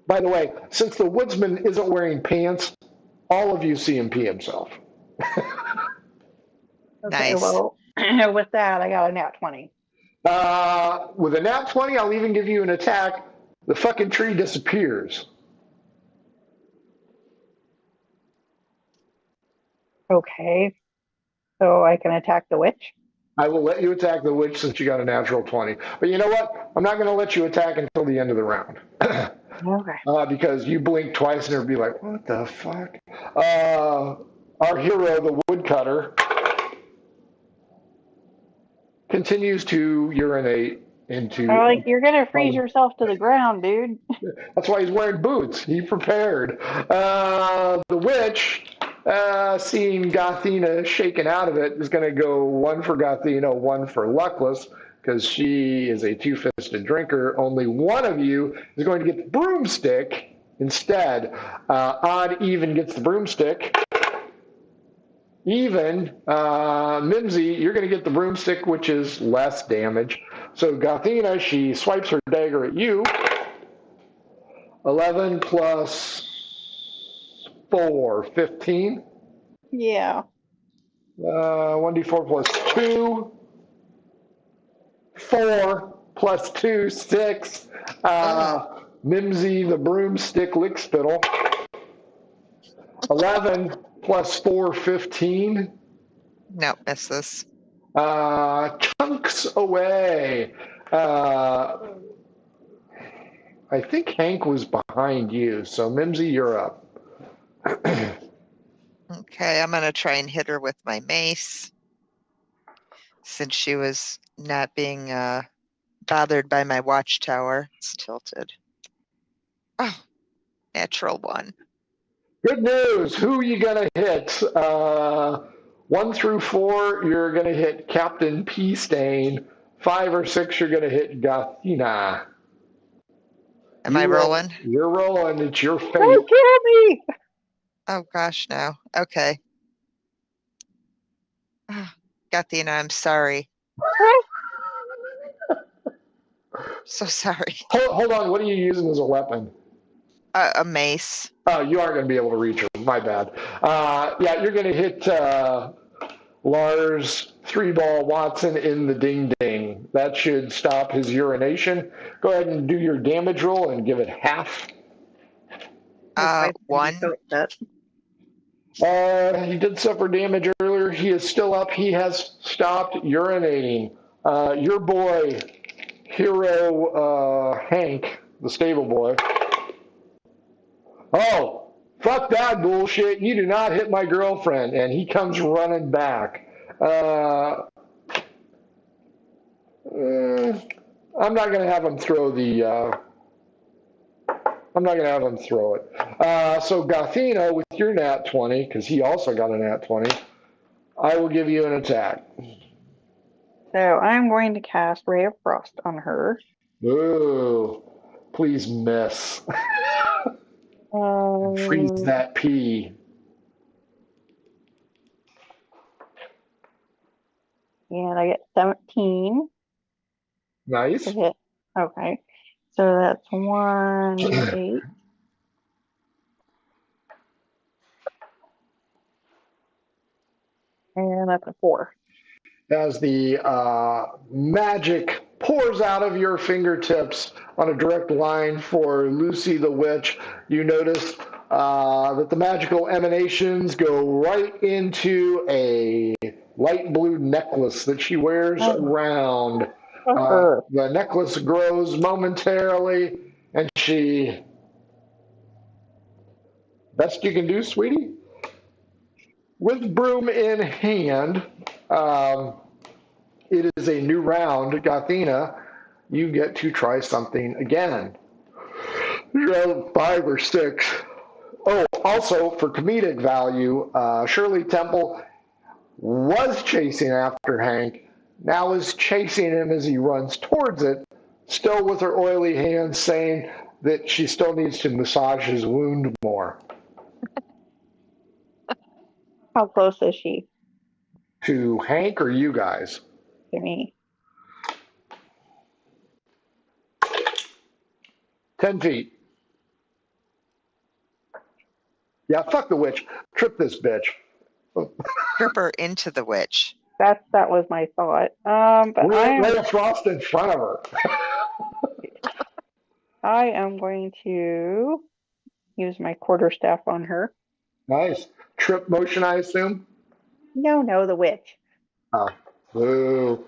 By the way, since the woodsman isn't wearing pants, all of you see him pee himself. Okay, Nice. well, with that, I got a nat 20. With a nat 20, I'll even give you an attack. The fucking tree disappears. Okay, so I can attack the witch? I will let you attack the witch since you got a natural 20. But you know what? I'm not going to let you attack until the end of the round. Okay. Because you blink twice and it'll be like, what the fuck? Our hero, the woodcutter, continues to urinate into. I'm like, you're gonna freeze yourself to the ground, dude. That's why he's wearing boots. He prepared. The witch, seeing Gothina shaken out of it, is going to go 1 for Gothina, 1 for Luckless, because she is a two-fisted drinker. Only one of you is going to get the broomstick instead. Odd even gets the broomstick. Even, Mimsy, you're going to get the broomstick, which is less damage. So Gothina, she swipes her dagger at you. 11 plus 4, 15. Yeah. 1d4 plus 2. 4 plus 2, 6. Mimsy, the broomstick lickspittle. 11 plus 4, 15. No, miss this. Chunks away. I think Hank was behind you, so Mimsy, you're up. Okay, I'm gonna try and hit her with my mace since she was not being bothered by my watchtower. It's tilted. Oh, natural 1. Good news. Who are you going to hit? 1 through 4, you're going to hit Captain P. Stain. 5 or 6, you're going to hit Gathina. Am I rolling? You're rolling. It's your fate. Don't kill me! Oh, gosh, no. Okay. Oh, Gathina, I'm sorry. So sorry. Hold on. What are you using as a weapon? A mace. Oh, you aren't going to be able to reach her. My bad. Yeah, you're going to hit Lars 3-ball Watson in the ding-ding. That should stop his urination. Go ahead and do your damage roll and give it half. 1. He did suffer damage earlier. He is still up. He has stopped urinating. Your boy, Hero Hank, the stable boy. Oh, fuck that bullshit. You do not hit my girlfriend. And he comes running back. I'm not going to have him throw I'm not going to have him throw it. So Gathina, with your nat 20, because he also got a nat 20, I will give you an attack. So I'm going to cast Ray of Frost on her. Ooh, please miss. Freeze that pea. And I get 17 Nice. to hit. Okay. So that's 1d8. And that's a 4. As the magic pours out of your fingertips on a direct line for Lucy the Witch, you notice that the magical emanations go right into a light blue necklace that she wears around. The necklace grows momentarily, and she... Best you can do, sweetie? With broom in hand, it is a new round. Gathina, you get to try something again. Round 5 or 6. Oh, also, for comedic value, Shirley Temple was chasing after Hank, now is chasing him as he runs towards it, still with her oily hands saying that she still needs to massage his wound more. How close is she To Hank or you guys? to me? 10 feet. Yeah, fuck the witch. Trip this bitch. Trip her into the witch. That was my thought. But lay a frost in front of her. I am going to use my quarterstaff on her. Nice. Trip motion, I assume? No, the witch. Oh. Boo.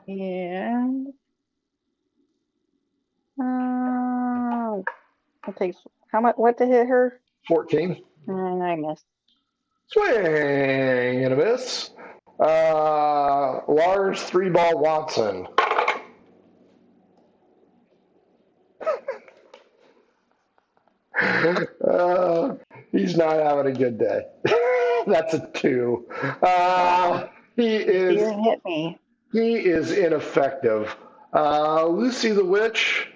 And it takes what to hit her? 14. And I missed. Swing and a miss. Lars 3-ball Watson. He's not having a good day. That's a 2. He is. You hit me. He is ineffective. Lucy the Witch.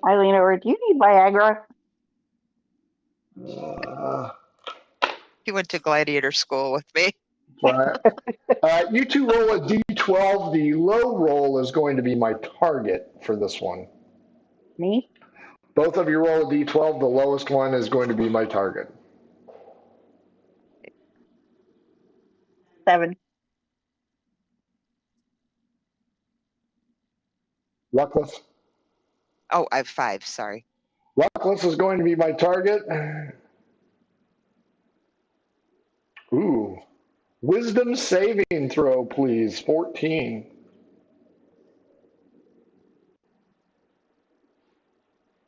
I lean over. Do you need Viagra? He went to gladiator school with me. Right. You two roll a d12. The low roll is going to be my target for this one. Me? Both of you roll a d12. The lowest one is going to be my target. 7. Luckless. Oh, I have 5. Sorry. Luckless is going to be my target. Ooh. Wisdom saving throw, please. 14.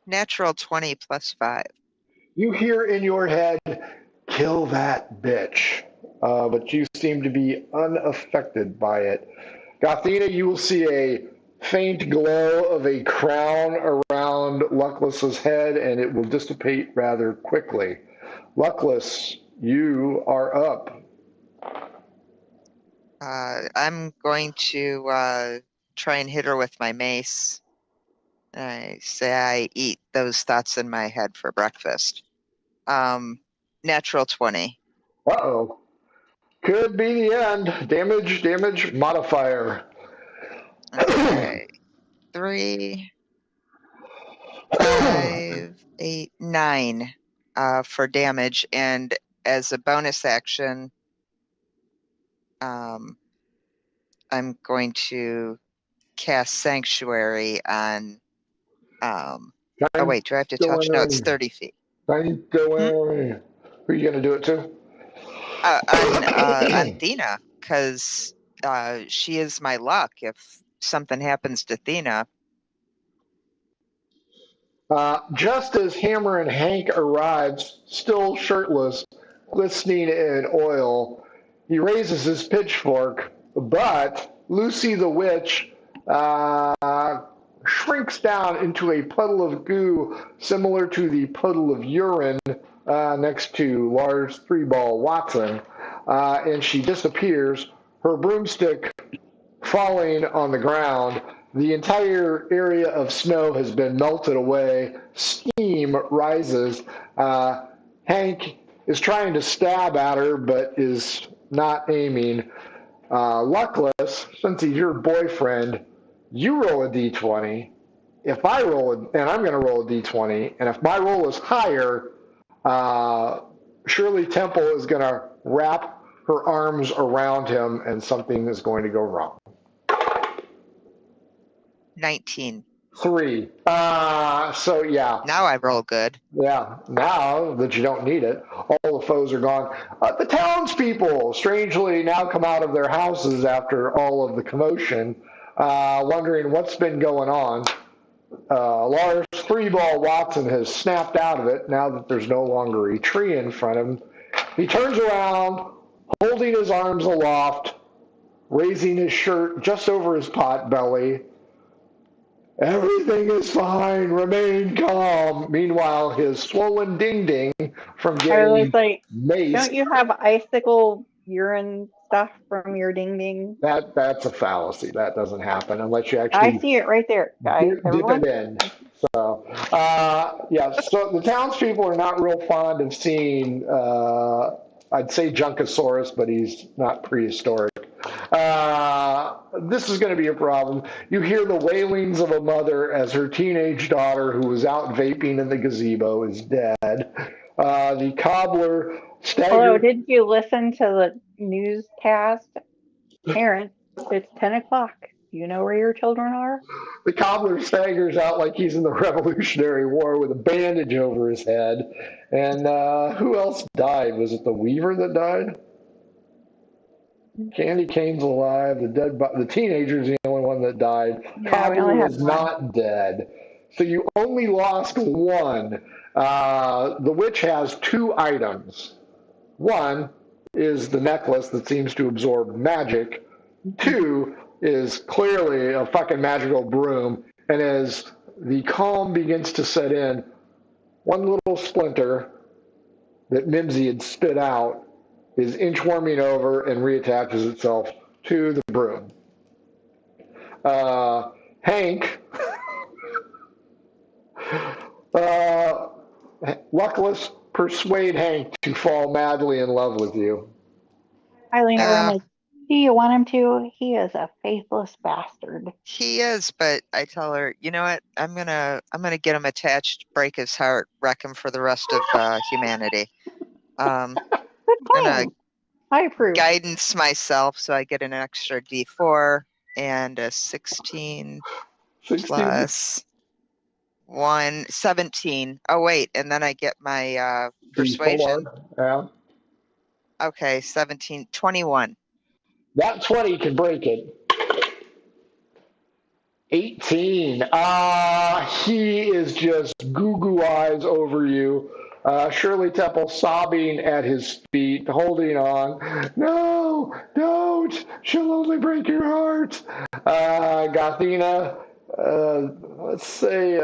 Natural 20 plus 5. You hear in your head, kill that bitch. But you seem to be unaffected by it. Gothina, you will see a faint glow of a crown around Luckless's head, and it will dissipate rather quickly. Luckless, you are up. I'm going to try and hit her with my mace. I say I eat those thoughts in my head for breakfast. Natural 20. Uh-oh. Could be the end. Damage modifier. Okay. 3, 5, 8, 9 for damage. And as a bonus action, I'm going to cast Sanctuary on. Oh, wait, do I have to touch? No, it's 30 feet. Sanctuary. Who are you going to do it to? On Thina, because she is my luck. If something happens to Thina. Just as Hammer and Hank arrives, still shirtless, glistening in oil, he raises his pitchfork, but Lucy the Witch shrinks down into a puddle of goo similar to the puddle of urine next to Lars Threeball Watson, and she disappears, her broomstick falling on the ground. The entire area of snow has been melted away. Steam rises. Hank is trying to stab at her, but is not aiming. Luckless, since he's your boyfriend, you roll a d20. If I roll, and I'm going to roll a d20, and if my roll is higher, Shirley Temple is going to wrap her arms around him, and something is going to go wrong. 19. 3. So yeah. Now I roll good. Yeah. Now that you don't need it, all the foes are gone. The townspeople, strangely, now come out of their houses after all of the commotion, wondering what's been going on. Lars Threeball Watson has snapped out of it now that there's no longer a tree in front of him. He turns around, holding his arms aloft, raising his shirt just over his pot belly. Everything is fine. Remain calm. Meanwhile, his swollen ding-ding from I was getting like, maced. don't you have icicle urine stuff from your ding ding? That's a fallacy. That doesn't happen unless you I actually see it right there, guys. dip Everyone? it in. So, yeah. So the townspeople are not real fond of seeing. I'd say Junkosaurus, but he's not prehistoric. This is going to be a problem. You hear the wailings of a mother as her teenage daughter, who was out vaping in the gazebo, is dead. The cobbler staggers. Hello, did you listen to the newscast? Parents, it's 10 o'clock. Do you know where your children are? The cobbler staggers out like he's in the Revolutionary War with a bandage over his head. And who else died? Was it the Weaver that died? Candy Cane's alive. The teenager's the only one that died. Yeah, we only Cobbler had is one. not dead. So you only lost one. The witch has 2 items. One is the necklace that seems to absorb magic. 2 is clearly a fucking magical broom. And as the calm begins to set in, one little splinter that Mimsy had spit out is inchworming over and reattaches itself to the broom. Hank, Luckless, persuade Hank to fall madly in love with you. I lean over and like, do you want him to? He is a faithless bastard. He is, but I tell her, you know what? I'm gonna get him attached, break his heart, wreck him for the rest of humanity. Good I'm gonna plan. I approve. guidance myself, so I get an extra D4 and a 16 plus 1, 17. Oh wait, and then I get my persuasion. Yeah. Okay, 17, 21. That 20 can break it. 18. He is just goo-goo eyes over you. Shirley Temple sobbing at his feet, holding on. No, don't. She'll only break your heart. Gothina, let's say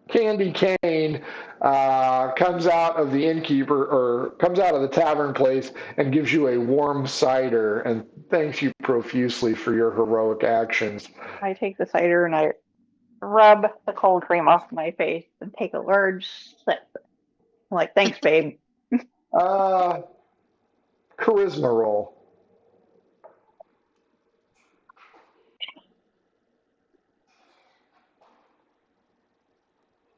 Candy Cane comes out of the innkeeper or comes out of the tavern place and gives you a warm cider and thanks you profusely for your heroic actions. I take the cider and I rub the cold cream off my face and take a large sip. I'm like, thanks, babe. Uh, charisma roll.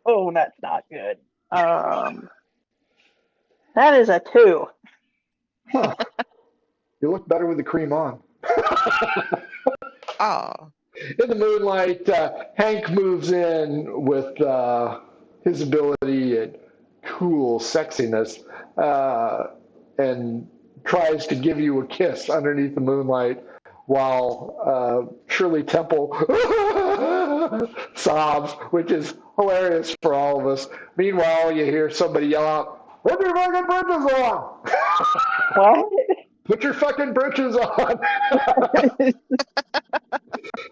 Oh, that's not good. That is a 2. Huh. You look better with the cream on. Oh, In the moonlight, Hank moves in with his ability at cool sexiness and tries to give you a kiss underneath the moonlight while Shirley Temple sobs, which is hilarious for all of us. Meanwhile, you hear somebody yell out, "Put your fucking britches on!" What? Put your fucking britches on!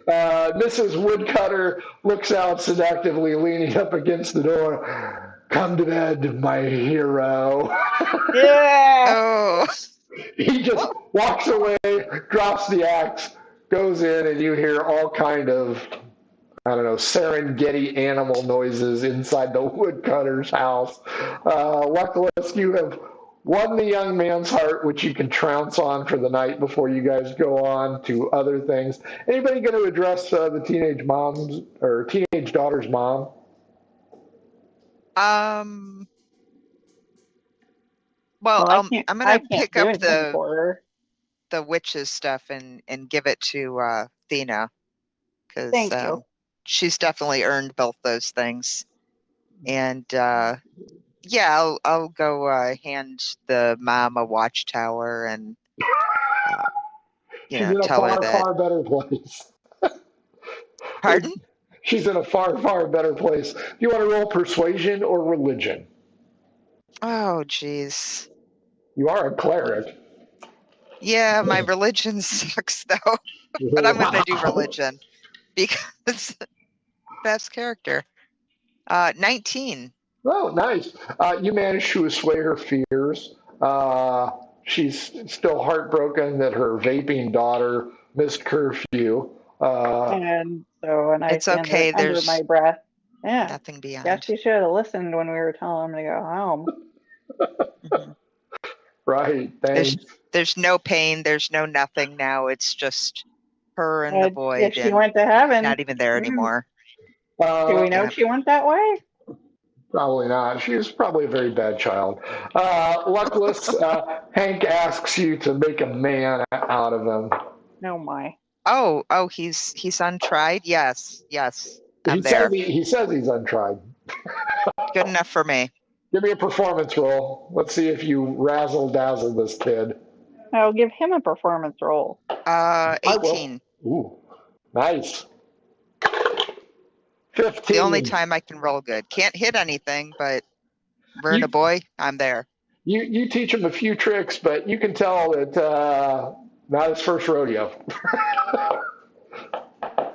Mrs. Woodcutter looks out seductively, leaning up against the door. Come to bed, my hero. Yeah. oh, He just walks away, drops the axe, goes in, and you hear all kind of, I don't know, Serengeti animal noises inside the woodcutter's house. Luckless, you have won the young man's heart, which you can trounce on for the night before you guys go on to other things. Anybody going to address the teenage mom's or teenage daughter's mom? well, Well, I'm I gonna can't pick do up anything for her. the witch's stuff and give it to Thena because Thank you. she's definitely earned both those things. And yeah, I'll go hand the mom a watchtower and She's in a tell her far, that. far better place. Pardon? She's in a far, far better place. Do you want to roll persuasion or religion? Oh, geez. You are a cleric. Yeah, my religion sucks though, but I'm gonna do Wow. religion because best character. 19. Oh, nice. You managed to assuage her fears. She's still heartbroken that her vaping daughter missed curfew. And I It's say okay. under There's my breath, yeah, nothing yeah, beyond. she should have listened when we were telling him to go home. hmm Right, There's thanks. there's no pain. There's no nothing now. It's just her in the If void she and went to heaven, not even there anymore. do we know Yeah. she went that way? Probably not. She was probably a very bad child. Luckless, Hank asks you to make a man out of him. No, my. Oh, he's untried. Yes, I'm there. He says he's untried. Good enough for me. Give me a performance roll. Let's see if you razzle dazzle this kid. I'll give him a performance roll. I will. 18. Ooh, nice. The 15. only time I can roll good. Can't hit anything, but burn You, a boy, I'm there. you teach him a few tricks, but you can tell that not his first rodeo.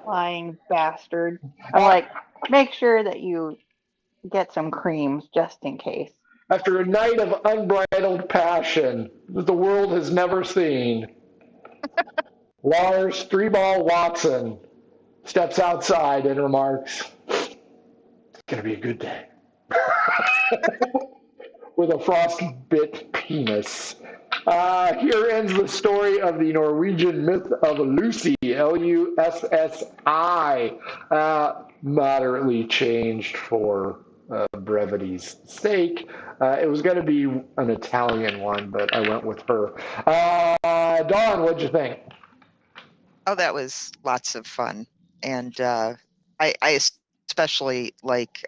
Lying bastard. I'm like, make sure that you get some creams just in case. After a night of unbridled passion that the world has never seen, Lars Three-Ball Watson steps outside and remarks, "It's going to be a good day." With a frostbit penis. Here ends the story of the Norwegian myth of Lucy, Lussi, moderately changed for brevity's sake. It was going to be an Italian one, but I went with her. Dawn, what'd you think? Oh, that was lots of fun. And I especially like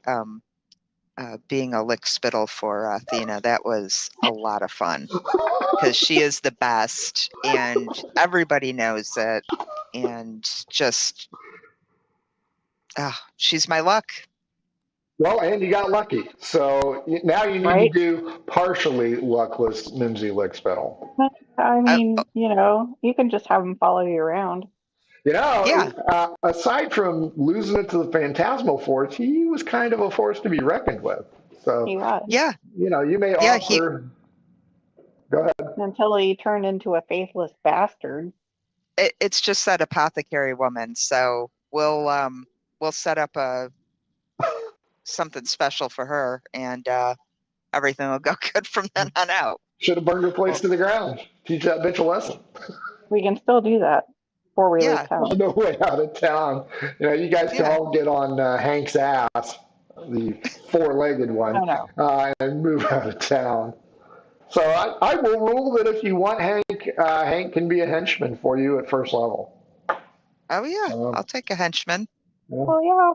being a lick spittle for Athena. That was a lot of fun because she is the best and everybody knows it. And just, she's my luck. Well, and you got lucky. So now you need Right? to do partially luckless Mimsy Lickspittle. I Oh, mean, you can just have him follow you around. yeah, Aside from losing it to the Phantasmal Force, he was kind of a force to be reckoned with. So, He was. yeah, you may yeah. He offer. Go ahead. Until he turned into a faithless bastard. it's just that apothecary woman. So we'll set up a something special for her, and everything will go good from then on out. Should have burned her place Well, to the ground. Teach that bitch a lesson. We can still do that before we leave yeah, On town. the way out of town, you guys can yeah. all get on Hank's ass, the four-legged one, Oh no. and move out of town. So I will rule that if you want Hank, Hank can be a henchman for you at first level. Oh yeah, Um, I'll take a henchman. yeah. Well, yeah.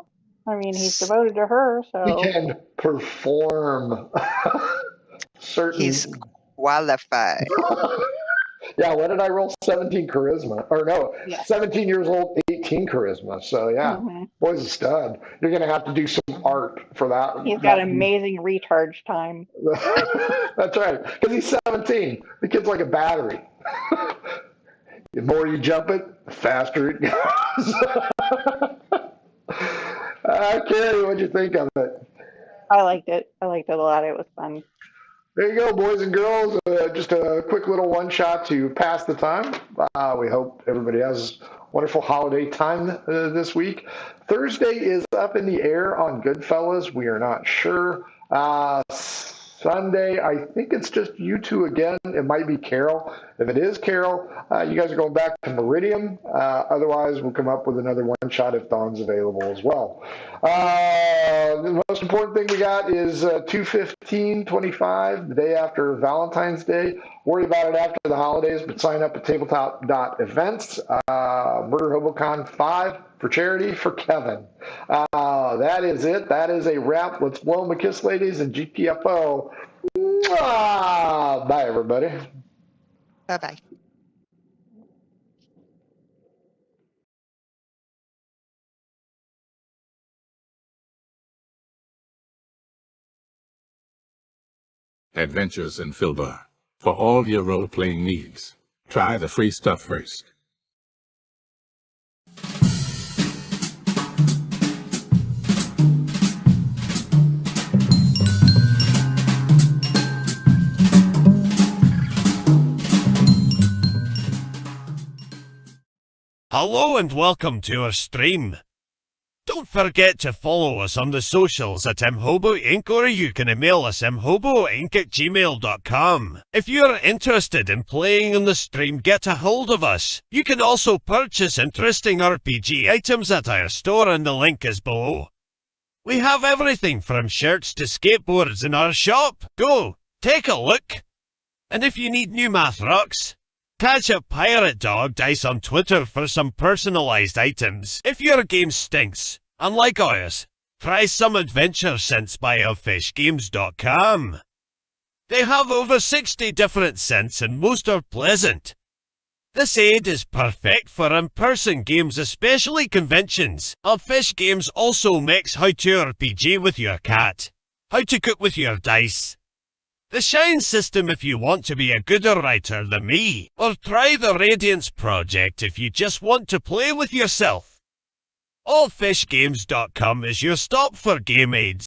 I mean, he's devoted to her, He so can perform He's certain. qualified. Yeah, what did I roll? 17 charisma. Or no, yeah. 17 years old, 18 charisma. So yeah, hmm boy's a stud. You're going to have to do some art for that. He's got amazing recharge time. That's right, because he's 17. The kid's like a battery. The more you jump it, the faster it goes. Carrie, what'd you think of it? I liked it. I liked it a lot. It was fun. There you go, boys and girls. Just a quick little one shot to pass the time. We hope everybody has a wonderful holiday time this week. Thursday is up in the air on Goodfellas. We are not sure. Sunday, I think it's just you two again. It might be Carol. If it is Carol, you guys are going back to Meridian. Otherwise, we'll come up with another one shot if Dawn's available as well. The most important thing we got is 2/15/25, the day after Valentine's Day. Worry about it after the holidays, but sign up at tabletop.events. Murder HoboCon 5 for charity for Kevin. That is it. That is a wrap. Let's blow them a kiss, ladies, and GTFO. Mwah! Bye, everybody. Bye bye. Adventures in Filbar. For all your role-playing needs, try the free stuff first. Hello and welcome to our stream. Don't forget to follow us on the socials at mhobo Inc. or you can email us mhoboinc@gmail.com. If you're interested in playing on the stream, get a hold of us. You can also purchase interesting RPG items at our store and the link is below. We have everything from shirts to skateboards in our shop. Go, take a look. And if you need new math rocks, catch a pirate dog dice on Twitter for some personalized items. If your game stinks, unlike ours, try some adventure scents by elfishgames.com. They have over 60 different scents and most are pleasant. This aid is perfect for in-person games, especially conventions. Elfish Games also makes how to RPG with your cat, how to cook with your dice, the Shine system if you want to be a gooder writer than me, or try the Radiance project if you just want to play with yourself. Allfishgames.com is your stop for game aids.